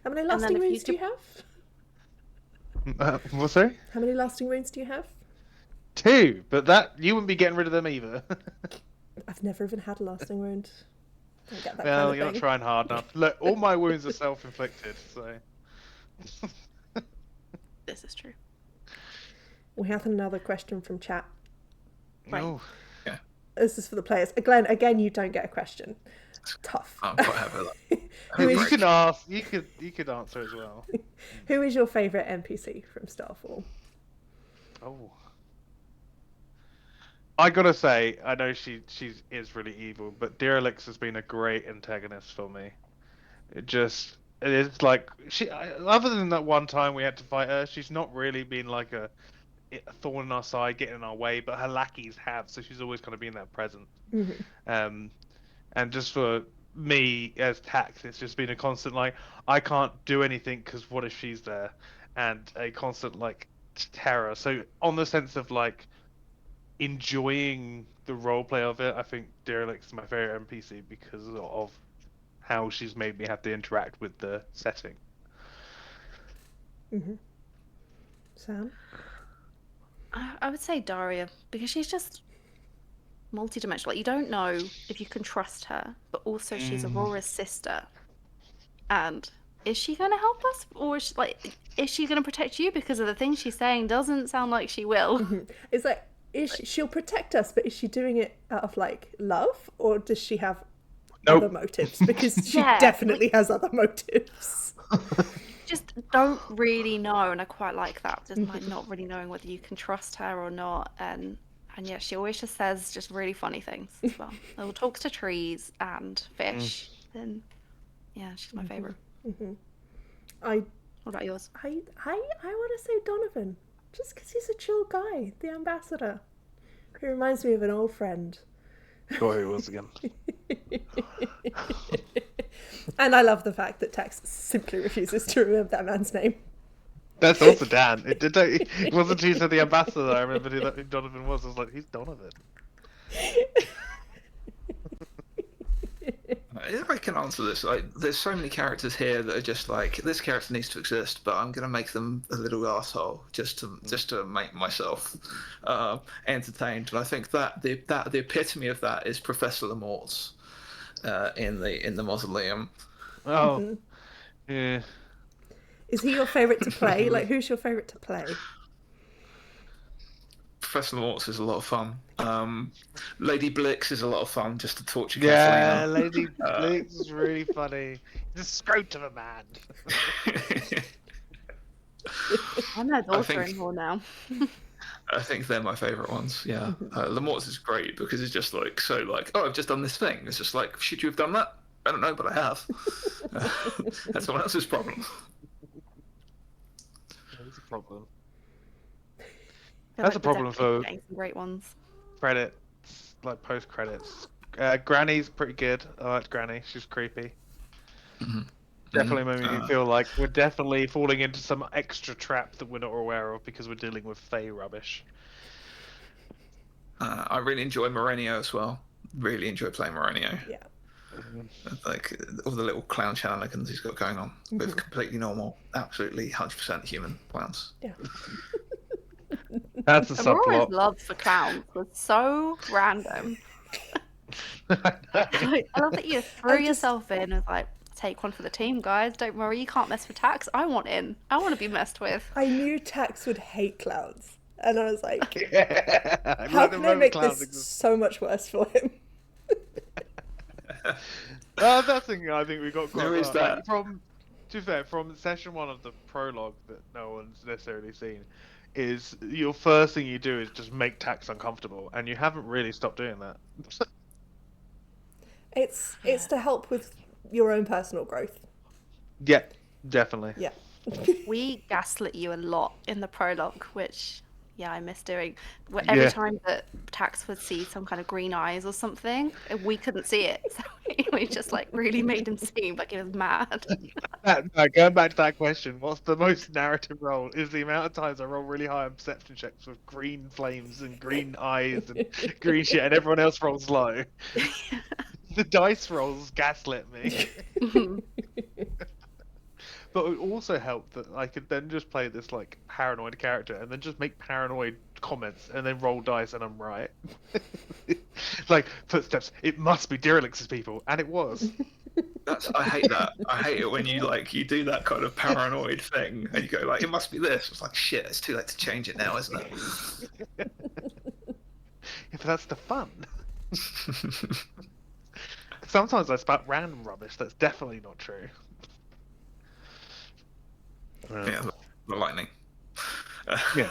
many lasting wounds do you have? What's that? How many lasting wounds do you have? 2, but that you wouldn't be getting rid of them either. I've never even had a lasting wound. Don't get that Well, kind of you're thing. not trying hard enough. Look, all my wounds are self-inflicted, so. This is true. We have another question from chat. Right. Oh. Yeah. This is for the players. Glenn, again, you don't get a question. Tough. I'm quite happy with that. You can ask. You could answer as well. Who is your favourite NPC from Starfall? Oh. I gotta say, I know she is really evil, but Derelix has been a great antagonist for me. It's like other than that one time we had to fight her, she's not really been like a thorn in our side, getting in our way, but her lackeys have, so she's always kind of been that present. Mm-hmm. And just for me as Tax, it's just been a constant like I can't do anything because what if she's there, and a constant like terror. So on the sense of like enjoying the roleplay of it, I think Derelix is my favorite NPC because of how she's made me have to interact with the setting. Mm-hmm. Sam? I would say Daria, because she's just multi-dimensional. Like, you don't know if you can trust her, but also she's Aurora's sister. And is she going to help us? Or is she going to protect you? Because of the things she's saying doesn't sound like she will. Mm-hmm. It's like, she'll protect us, but is she doing it out of like love, or does she have other motives? Because she definitely has other motives. Just don't really know, and I quite like that. Just like not really knowing whether you can trust her or not, and yeah, she always just says just really funny things as well. She'll talk to trees and fish, and yeah, she's my favorite. Mm-hmm. What about yours? I want to say Donovan, just because he's a chill guy, the ambassador. He reminds me of an old friend. Go who it was again. And I love the fact that Tex simply refuses to remember that man's name. That's also Dan. It wasn't he said the ambassador. I remember who Donovan was. I was like, he's Donovan. If I can answer this, like, there's so many characters here that are just like, this character needs to exist, but I'm gonna make them a little asshole just to make myself entertained. And I think that the epitome of that is Professor Lamort's in the mausoleum. Oh, yeah. Is he your favourite to play? Like, who's your favourite to play? Professor Lamort's is a lot of fun. Lady Blix is a lot of fun just to torture Yeah, Catalina. Lady Blix is really funny. The scrote of a man. I'm her daughter-in-law now. I think they're my favourite ones, yeah. Lamort's is great because it's just like, so like, oh, I've just done this thing. It's just like, should you have done that? I don't know, but I have. That's someone else's problem. That's a problem. Feel That's like a problem we're definitely for getting some great ones. Credits, like post-credits Granny's pretty good. I liked Granny. She's creepy. Mm-hmm. Definitely made me feel like we're definitely falling into some extra trap that we're not aware of because we're dealing with Fey rubbish. I really enjoy Morenio as well. Really enjoy playing Morenio. Yeah. Like all the little clown shenanigans he's got going on with completely normal, absolutely 100% human clowns. Yeah. That's a Aurora's subplot. love for clowns was so random. I love that you threw yourself in and like, take one for the team, guys. Don't worry, you can't mess with Tax. I want in. I want to be messed with. I knew Tax would hate clowns, and I was like, Yeah. how can I make this so much worse for him? That's the thing I think we got quite There is right. that. Like, to be fair, from session 1 of the prologue that no one's necessarily seen, is your first thing you do is just make Tax uncomfortable, and you haven't really stopped doing that. It's to help with your own personal growth. Yeah, definitely. Yeah. We gaslit you a lot in the prologue, which, yeah, I miss doing. Every time that Tax would see some kind of green eyes or something, we couldn't see it. So we just like really made him seem like he was mad. Going back to that question, what's the most narrative roll? Is the amount of times I roll really high on perception checks with green flames and green eyes and green shit, and everyone else rolls low. The dice rolls gaslit me. But it also helped that I could then just play this like paranoid character and then just make paranoid comments and then roll dice and I'm right. Like footsteps, it must be Derelix's people, and it was. I hate that. I hate it when you do that kind of paranoid thing and you go like, it must be this. It's like, shit, it's too late to change it now, isn't it? Yeah, but that's the fun. Sometimes I spout random rubbish that's definitely not true. Yeah, the lightning. Yeah,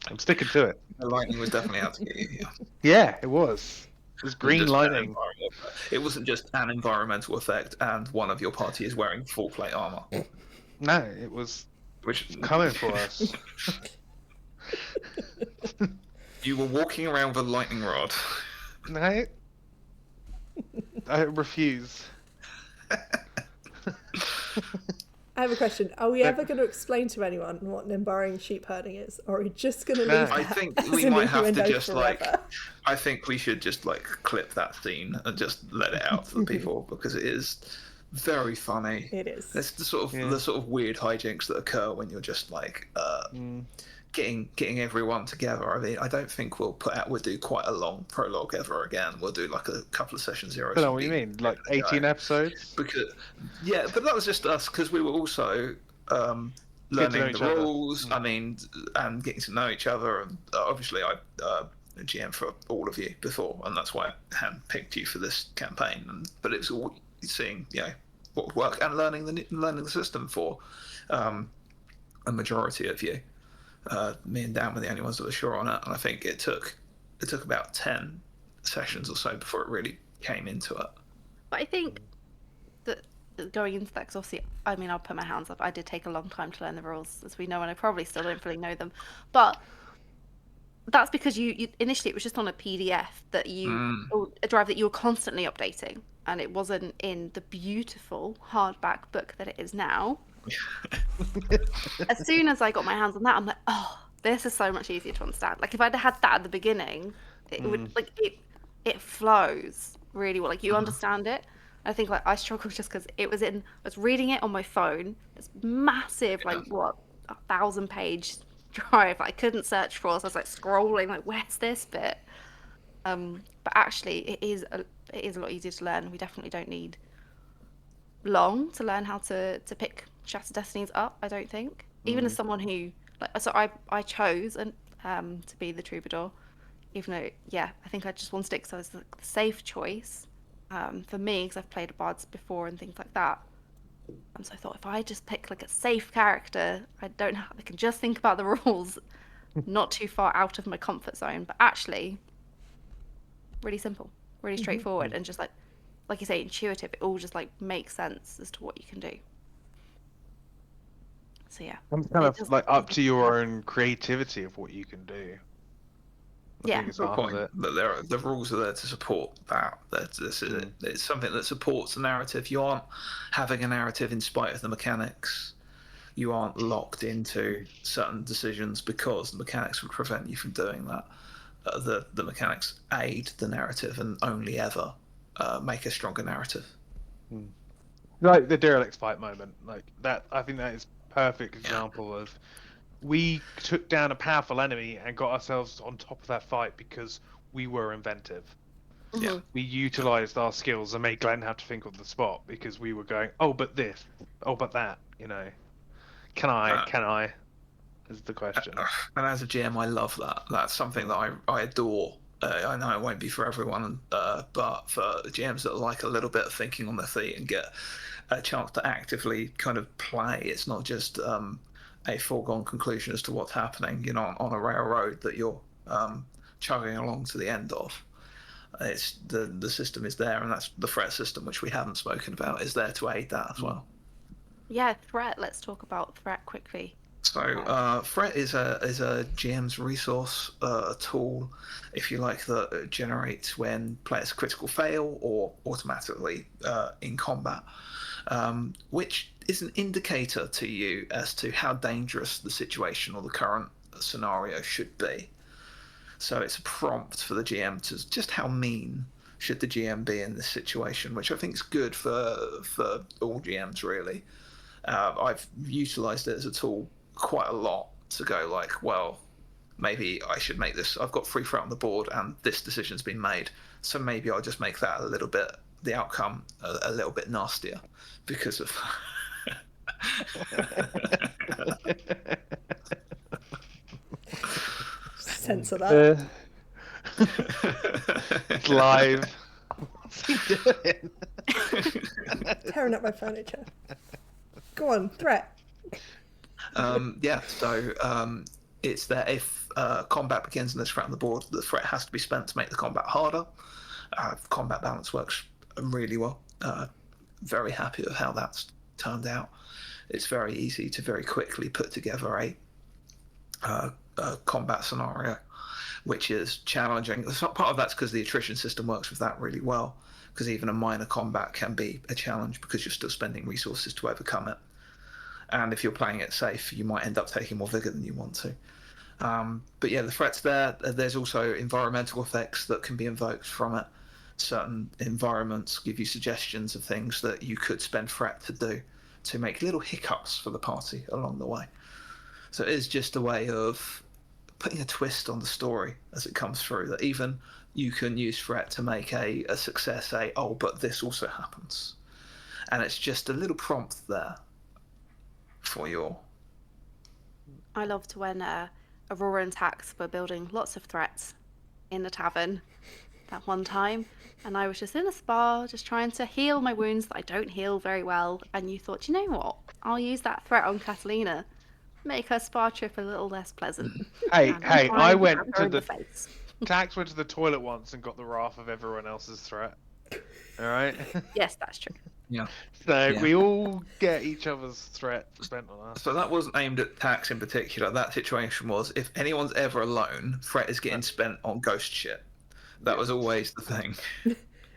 I'm sticking to it. The lightning was definitely out to get you. Yeah. Yeah, it was. It was green lightning. It wasn't just an environmental effect and one of your party is wearing full plate armor. No, it was coming for us. You were walking around with a lightning rod. No. I refuse. I have a question. Are we ever going to explain to anyone what an embarrassing sheep herding is? Or are we just going to leave I that think as we an might have to innuendo just forever? I think we should just clip that scene and just let it out to the people because it is very funny. It is. It's the sort of weird hijinks that occur when you're just getting everyone together. I mean, I don't think we'll do quite a long prologue ever again. We'll do like a couple of session zeros. I don't know what you mean, like 18 episodes? But that was just us because we were also learning the rules. I mean, and getting to know each other. And obviously, I GM for all of you before, and that's why I handpicked you for this campaign. But it was all seeing, what would work and learning the system for a majority of you. Me and Dan were the only ones that were sure on it, and I think it took about 10 sessions or so before it really came into it. But I think that going into that, because obviously, I mean, I'll put my hands up. I did take a long time to learn the rules, as we know, and I probably still don't fully know them. But that's because you initially it was just on a PDF that or a drive that you were constantly updating, and it wasn't in the beautiful hardback book that it is now. As soon as I got my hands on that, I'm like, oh, this is so much easier to understand. Like if I'd had that at the beginning, it would it flows really well. Like you understand it. I think I struggled just because I was reading it on my phone. It's massive, 1,000-page drive I couldn't search for, so I was scrolling where's this bit. But actually it is a lot easier to learn. We definitely don't need long to learn how to pick Shattered Destinies up, I don't think. Even as someone who I chose to be the troubadour, even though I think I just wanted it because I was the safe choice for me, because I've played bards before and things like that. And so I thought if I just pick a safe character, I can just think about the rules, not too far out of my comfort zone, but actually really simple, really straightforward, and just like you say, intuitive. It all just makes sense as to what you can do. So yeah, it's kind of up to your own creativity of what you can do. I think it's half of it. That the rules are there to support that. It's something that supports the narrative. You aren't having a narrative in spite of the mechanics. You aren't locked into certain decisions because the mechanics would prevent you from doing that. The mechanics aid the narrative and only ever make a stronger narrative. Like the derelict fight moment, like that. I think that is a perfect example of we took down a powerful enemy and got ourselves on top of that fight because we were inventive. Yeah. We utilized our skills and made Glenn have to think of the spot because we were going, oh, but this, oh, but that, you know. Can I? Is the question. And as a GM, I love that. That's something that I adore. I know it won't be for everyone, but for GMs that like a little bit of thinking on their feet and get a chance to actively kind of play, it's not just a foregone conclusion as to what's happening, on a railroad that you're chugging along to the end of. It's the system is there, and that's the threat system, which we haven't spoken about, is there to aid that as well. Yeah, threat. Let's talk about threat quickly. So threat is a GM's resource, a tool, if you like, that generates when players critical fail or automatically in combat, which is an indicator to you as to how dangerous the situation or the current scenario should be. So it's a prompt for the GM to just how mean should the GM be in this situation, which I think is good for all GMs really. I've utilised it as a tool quite a lot to go like, well, maybe I should make this. I've got free threat on the board and this decision's been made, so maybe I'll just make that a little bit, the outcome a little bit nastier because of censor that. It's live. What's he doing? Tearing up my furniture. Go on, threat. So it's there if combat begins and there's threat on the board, the threat has to be spent to make the combat harder. Combat balance works really well. Very happy with how that's turned out. It's very easy to very quickly put together a combat scenario, which is challenging. Part of that's because the attrition system works with that really well, because even a minor combat can be a challenge because you're still spending resources to overcome it. And if you're playing it safe, you might end up taking more vigor than you want to. But yeah, the threat's there. There's also environmental effects that can be invoked from it. Certain environments give you suggestions of things that you could spend threat to do to make little hiccups for the party along the way. So it is just a way of putting a twist on the story as it comes through, that even you can use threat to make a success, oh, but this also happens. And it's just a little prompt there for your... I loved when Aurora and Tax were building lots of threats in the tavern that one time, and I was just in a spa just trying to heal my wounds that I don't heal very well, and you thought, you know what, I'll use that threat on Catalina, make her spa trip a little less pleasant. Hey, I went to the face. Tax went to the toilet once and got the wrath of everyone else's threat. All right. Yes, that's true. Yeah. So we all get each other's threat spent on us. So that wasn't aimed at Tax in particular. That situation was, if anyone's ever alone, threat is getting spent on ghost shit. That was always the thing.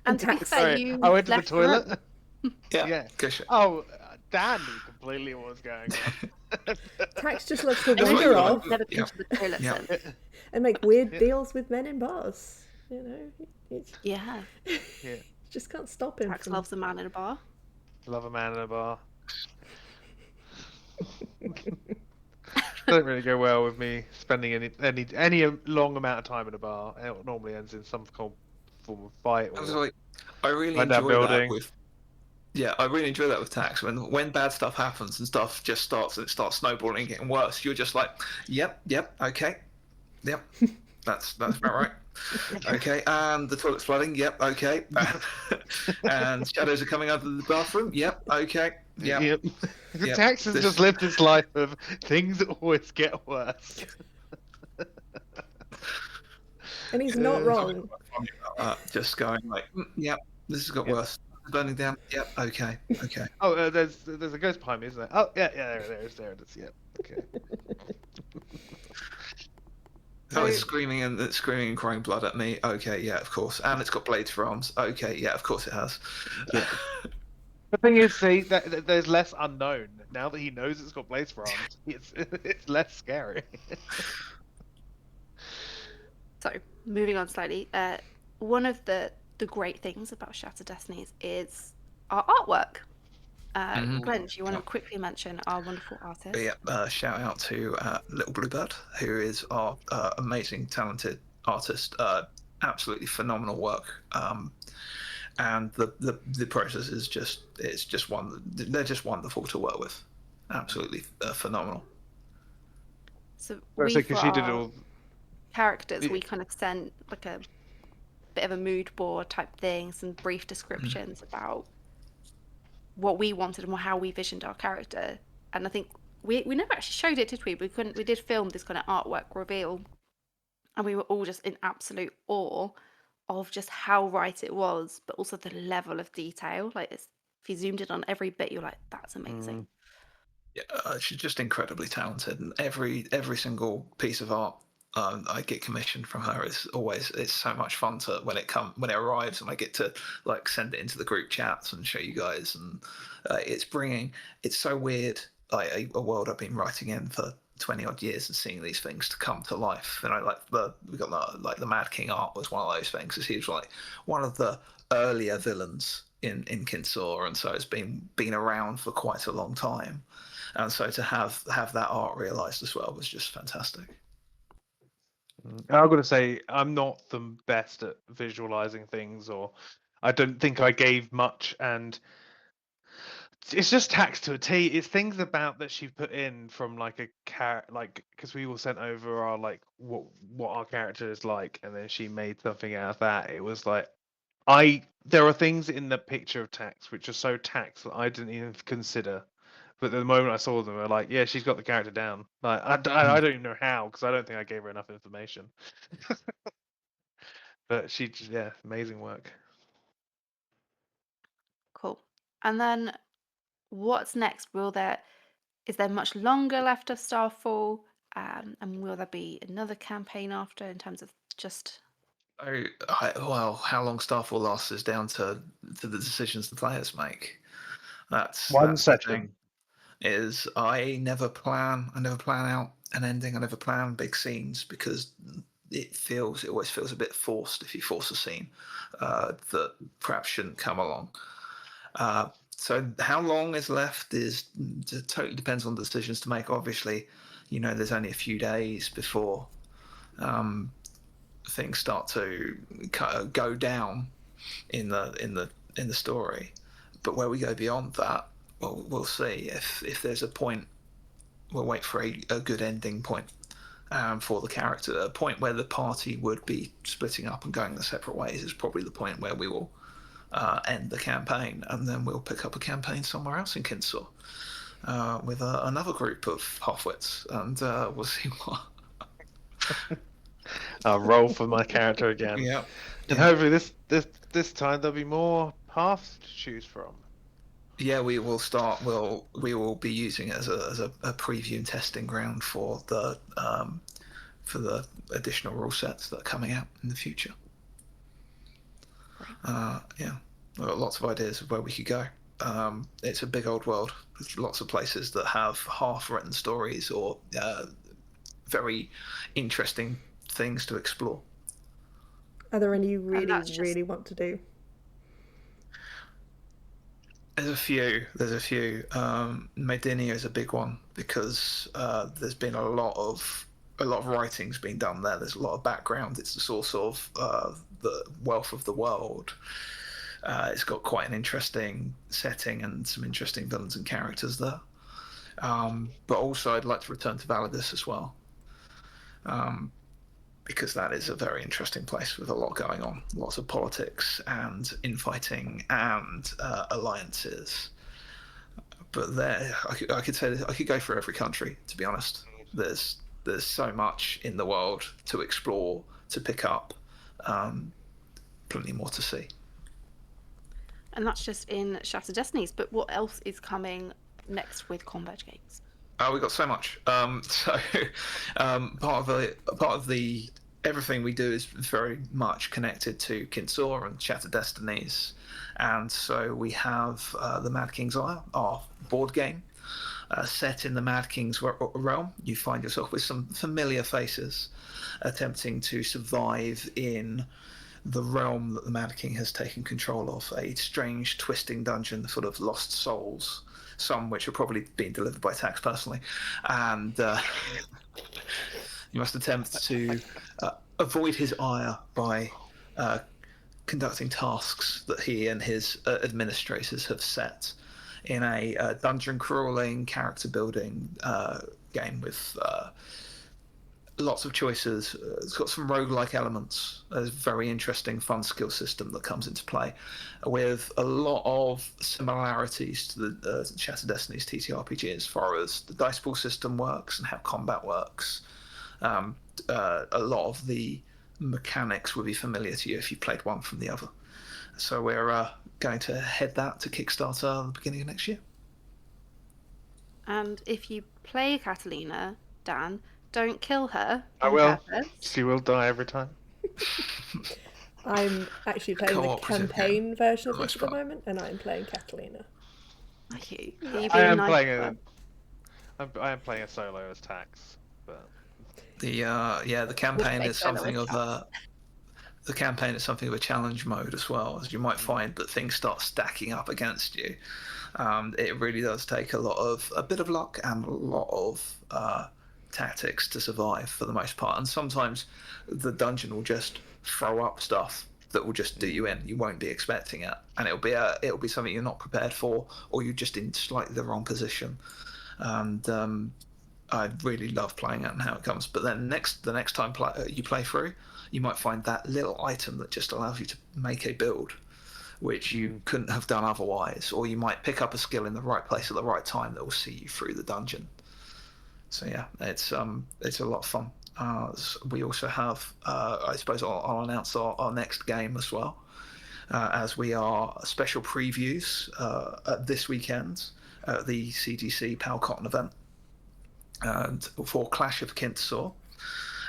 And to be fair, you I went to the left toilet. Yeah. Ghost shit. Oh, Dan knew completely what was going on. Tax just loves to That's what wander you off Never been to the toilet since. and make weird deals with men in bars. You know, Yeah. just can't stop him. Tax loves a man in a bar. Love a man in a bar. Doesn't really go well with me spending any long amount of time in a bar. It normally ends in some form of fight. Or I really enjoy that with. Yeah, I really enjoy that with Tax. When bad stuff happens and stuff just starts snowballing and getting worse, you're just like, yep, okay, yep, that's about right. Okay, and the toilet's flooding. Yep, okay, and shadows are coming out of the bathroom. Yep, okay, yep. Tax has just lived his life of things that always get worse. And he's not wrong. Just going like, yep, this has got worse. Burning down. Yep. Okay. Oh, there's a ghost behind me, isn't there? Oh, yeah. There it is. Yep. Okay. it's screaming and crying blood at me. Okay, yeah, of course. And it's got blades for arms. Okay, yeah, of course it has. Yeah. The thing is, see, that there's less unknown now that he knows it's got blades for arms. It's less scary. So, moving on slightly, one of the great things about Shattered Destinies is our artwork. Glenn, do you want to quickly mention our wonderful artist? Yeah, shout out to Little Bluebird, who is our amazing, talented artist. Absolutely phenomenal work. And the process is they're just wonderful to work with. Absolutely phenomenal. So we, for she did our all characters, we kind of sent like a bit of a mood board type thing, some brief descriptions about what we wanted and how we visioned our character. And I think we never actually showed it, did we? We did film this kind of artwork reveal, and we were all just in absolute awe of just how right it was, but also the level of detail. Like, if you zoomed in on every bit, you're like, that's amazing. Yeah, she's just incredibly talented, and every single piece of art I get commissioned from her is always, it's so much fun to when it arrives and I get to like send it into the group chats and show you guys, and it's so weird, like a world I've been writing in for 20 odd years and seeing these things to come to life. And I we got the Mad King art was one of those things, because he was like one of the earlier villains in Kinsaw, and so it's been around for quite a long time. And so to have that art realised as well was just fantastic. I've got to say, I'm not the best at visualizing things, or I don't think I gave much, and it's just taxed to a T. It's things about that she put in from like a because we all sent over our like what our character is like, and then she made something out of that. It was like there are things in the picture of Tax which are so Tax that I didn't even consider. But the moment I saw them, I were like, yeah, she's got the character down. Like, I don't even know how, because I don't think I gave her enough information. But yeah, amazing work. Cool. And then what's next? Is there much longer left of Starfall? And will there be another campaign after, in terms of just... Well, how long Starfall lasts is down to the decisions the players make. That's one session. I never plan out an ending. I never plan big scenes, because it always feels a bit forced if you force a scene that perhaps shouldn't come along. So how long is left it totally depends on the decisions to make. Obviously, there's only a few days before things start to go down in the story. But where we go beyond that, well, we'll see. If there's a point, we'll wait for a good ending point for the character. A point where the party would be splitting up and going their separate ways is probably the point where we will end the campaign, and then we'll pick up a campaign somewhere else in Kinsaw with another group of halfwits, and we'll see what. I'll roll for my character again. Yeah. And hopefully this time there'll be more paths to choose from. Yeah, we will start. We will be using it as a preview and testing ground for the additional rule sets that are coming out in the future. Yeah, we've got lots of ideas of where we could go. It's a big old world. There's lots of places that have half-written stories or very interesting things to explore. Are there any you really want to do? There's a few. Medinia is a big one, because there's been a lot of writings being done there. There's a lot of background. It's the source of the wealth of the world. It's got quite an interesting setting and some interesting villains and characters there. But also, I'd like to return to Validus as well, because that is a very interesting place with a lot going on. Lots of politics and infighting and alliances. But there, I could say I could go for every country, to be honest. There's so much in the world to explore, to pick up, plenty more to see. And that's just in Shattered Destinies, but what else is coming next with Converge Games? Oh, we got so much. Part of the everything we do is very much connected to Kinsaw and Shattered Destinies, and so we have the Mad King's Ire, our board game, set in the Mad King's realm. You find yourself with some familiar faces, attempting to survive in the realm that the Mad King has taken control of, a strange, twisting dungeon full of lost souls, some which are probably being delivered by Tax personally, and you must attempt to avoid his ire by conducting tasks that he and his administrators have set in a dungeon crawling, character building game with lots of choices. It's got some roguelike elements. There's a very interesting, fun skill system that comes into play with a lot of similarities to the Shattered Destinies TTRPG as far as the dice pool system works and how combat works. A lot of the mechanics will be familiar to you if you played one from the other. So we're going to head that to Kickstarter at the beginning of next year. And if you play Catalina, Dan, don't kill her. I will. She will die every time. I'm actually playing the campaign version of this at the moment, and I'm playing Catalina. Are you? I am playing a solo as Tax, but the campaign is something of a challenge mode as well, as you might find that things start stacking up against you. It really does take a bit of luck and a lot of tactics to survive for the most part, and sometimes the dungeon will just throw up stuff that will just do you in. You won't be expecting it, and it'll be something you're not prepared for, or you're just in slightly the wrong position. And I really love playing it and how it comes. But then the next time you play through, you might find that little item that just allows you to make a build, which you couldn't have done otherwise, or you might pick up a skill in the right place at the right time that will see you through the dungeon. So yeah, it's a lot of fun. We also have, I suppose I'll announce our next game as well, as we are special previews at this weekend at the CGC Palcotton event, and for Clash of Kinsaw,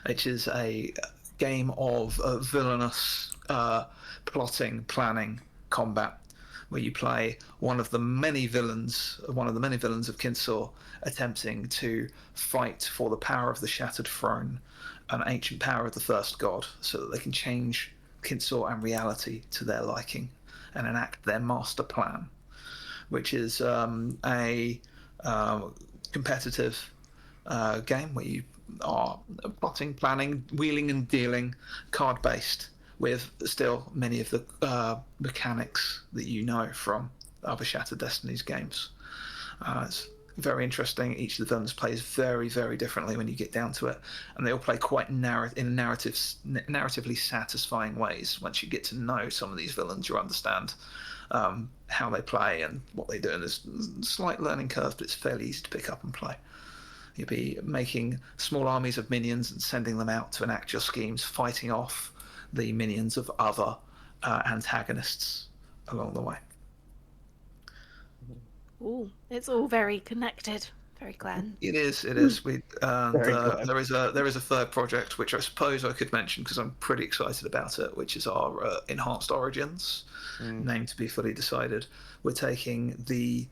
which is a game of villainous plotting, planning, combat, where you play one of the many villains of Kinsaw, attempting to fight for the power of the Shattered Throne, an ancient power of the first god, so that they can change Kinsaw and reality to their liking and enact their master plan, which is a competitive game where you are plotting, planning, wheeling and dealing, card-based, with still many of the mechanics that you know from other Shattered Destinies games. It's very interesting. Each of the villains plays very, very differently when you get down to it, and they all play quite narratively satisfying ways. Once you get to know some of these villains, you understand how they play and what they do, and there's a slight learning curve, but it's fairly easy to pick up and play. You'll be making small armies of minions and sending them out to enact your schemes, fighting off the minions of other antagonists along the way. Ooh, it's all very connected, very Glenn. It is. There is a third project which I suppose I could mention because I'm pretty excited about it, which is our Enhanced Origins, name to be fully decided. We're taking the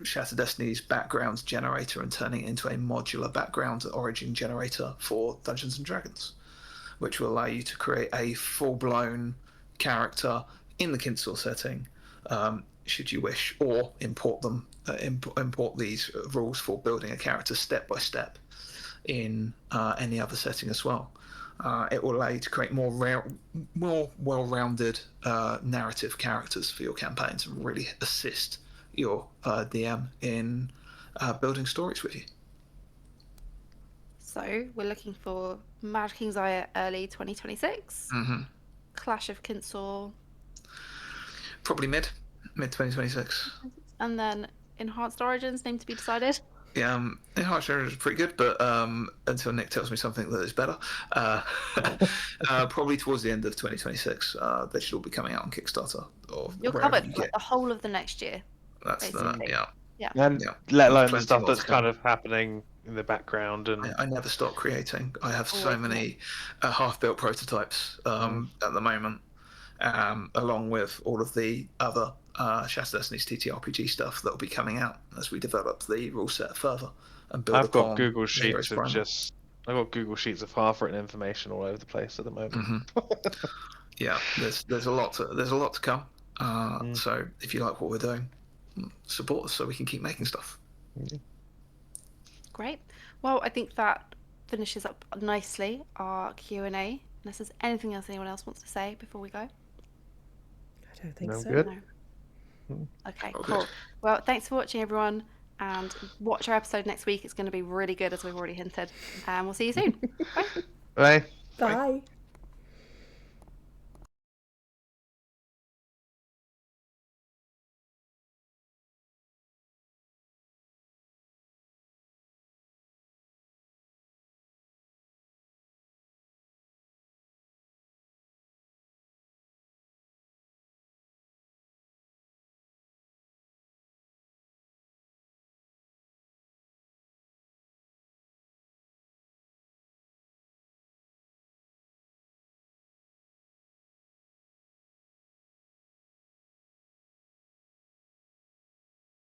Shattered Destinies background generator and turning it into a modular background origin generator for Dungeons and Dragons, which will allow you to create a full-blown character in the Kinsaw setting, should you wish, or import these rules for building a character step by step in any other setting as well. It will allow you to create more well-rounded narrative characters for your campaigns and really assist your DM in building stories with you. So we're looking for Mad King's Ire early 2026. Mm-hmm. Clash of Kinsaw. Probably mid 2026. And then Enhanced Origins, name to be decided. Yeah, Enhanced Origins is pretty good, but until Nick tells me something that is better, probably towards the end of 2026, they should all be coming out on Kickstarter. Or You're covered for the whole of the next year. That's basically. And let alone the stuff that's kind of happening in the background. And I never stop creating. I have so many half-built prototypes at the moment, along with all of the other Shattered Destinies TTRPG stuff that will be coming out as we develop the rule set further and build I've got upon Google the Sheets Heroes of Primer. I've got Google Sheets of half-written information all over the place at the moment. Yeah, there's a lot to come. So if you like what we're doing, support us so we can keep making stuff. Great. Well, I think that finishes up nicely our Q&A. Unless there's anything else anyone else wants to say before we go. I don't think so. Good. No. Okay, cool. Well, thanks for watching, everyone, and watch our episode next week. It's going to be really good, as we've already hinted. And we'll see you soon. Bye. Bye. Bye.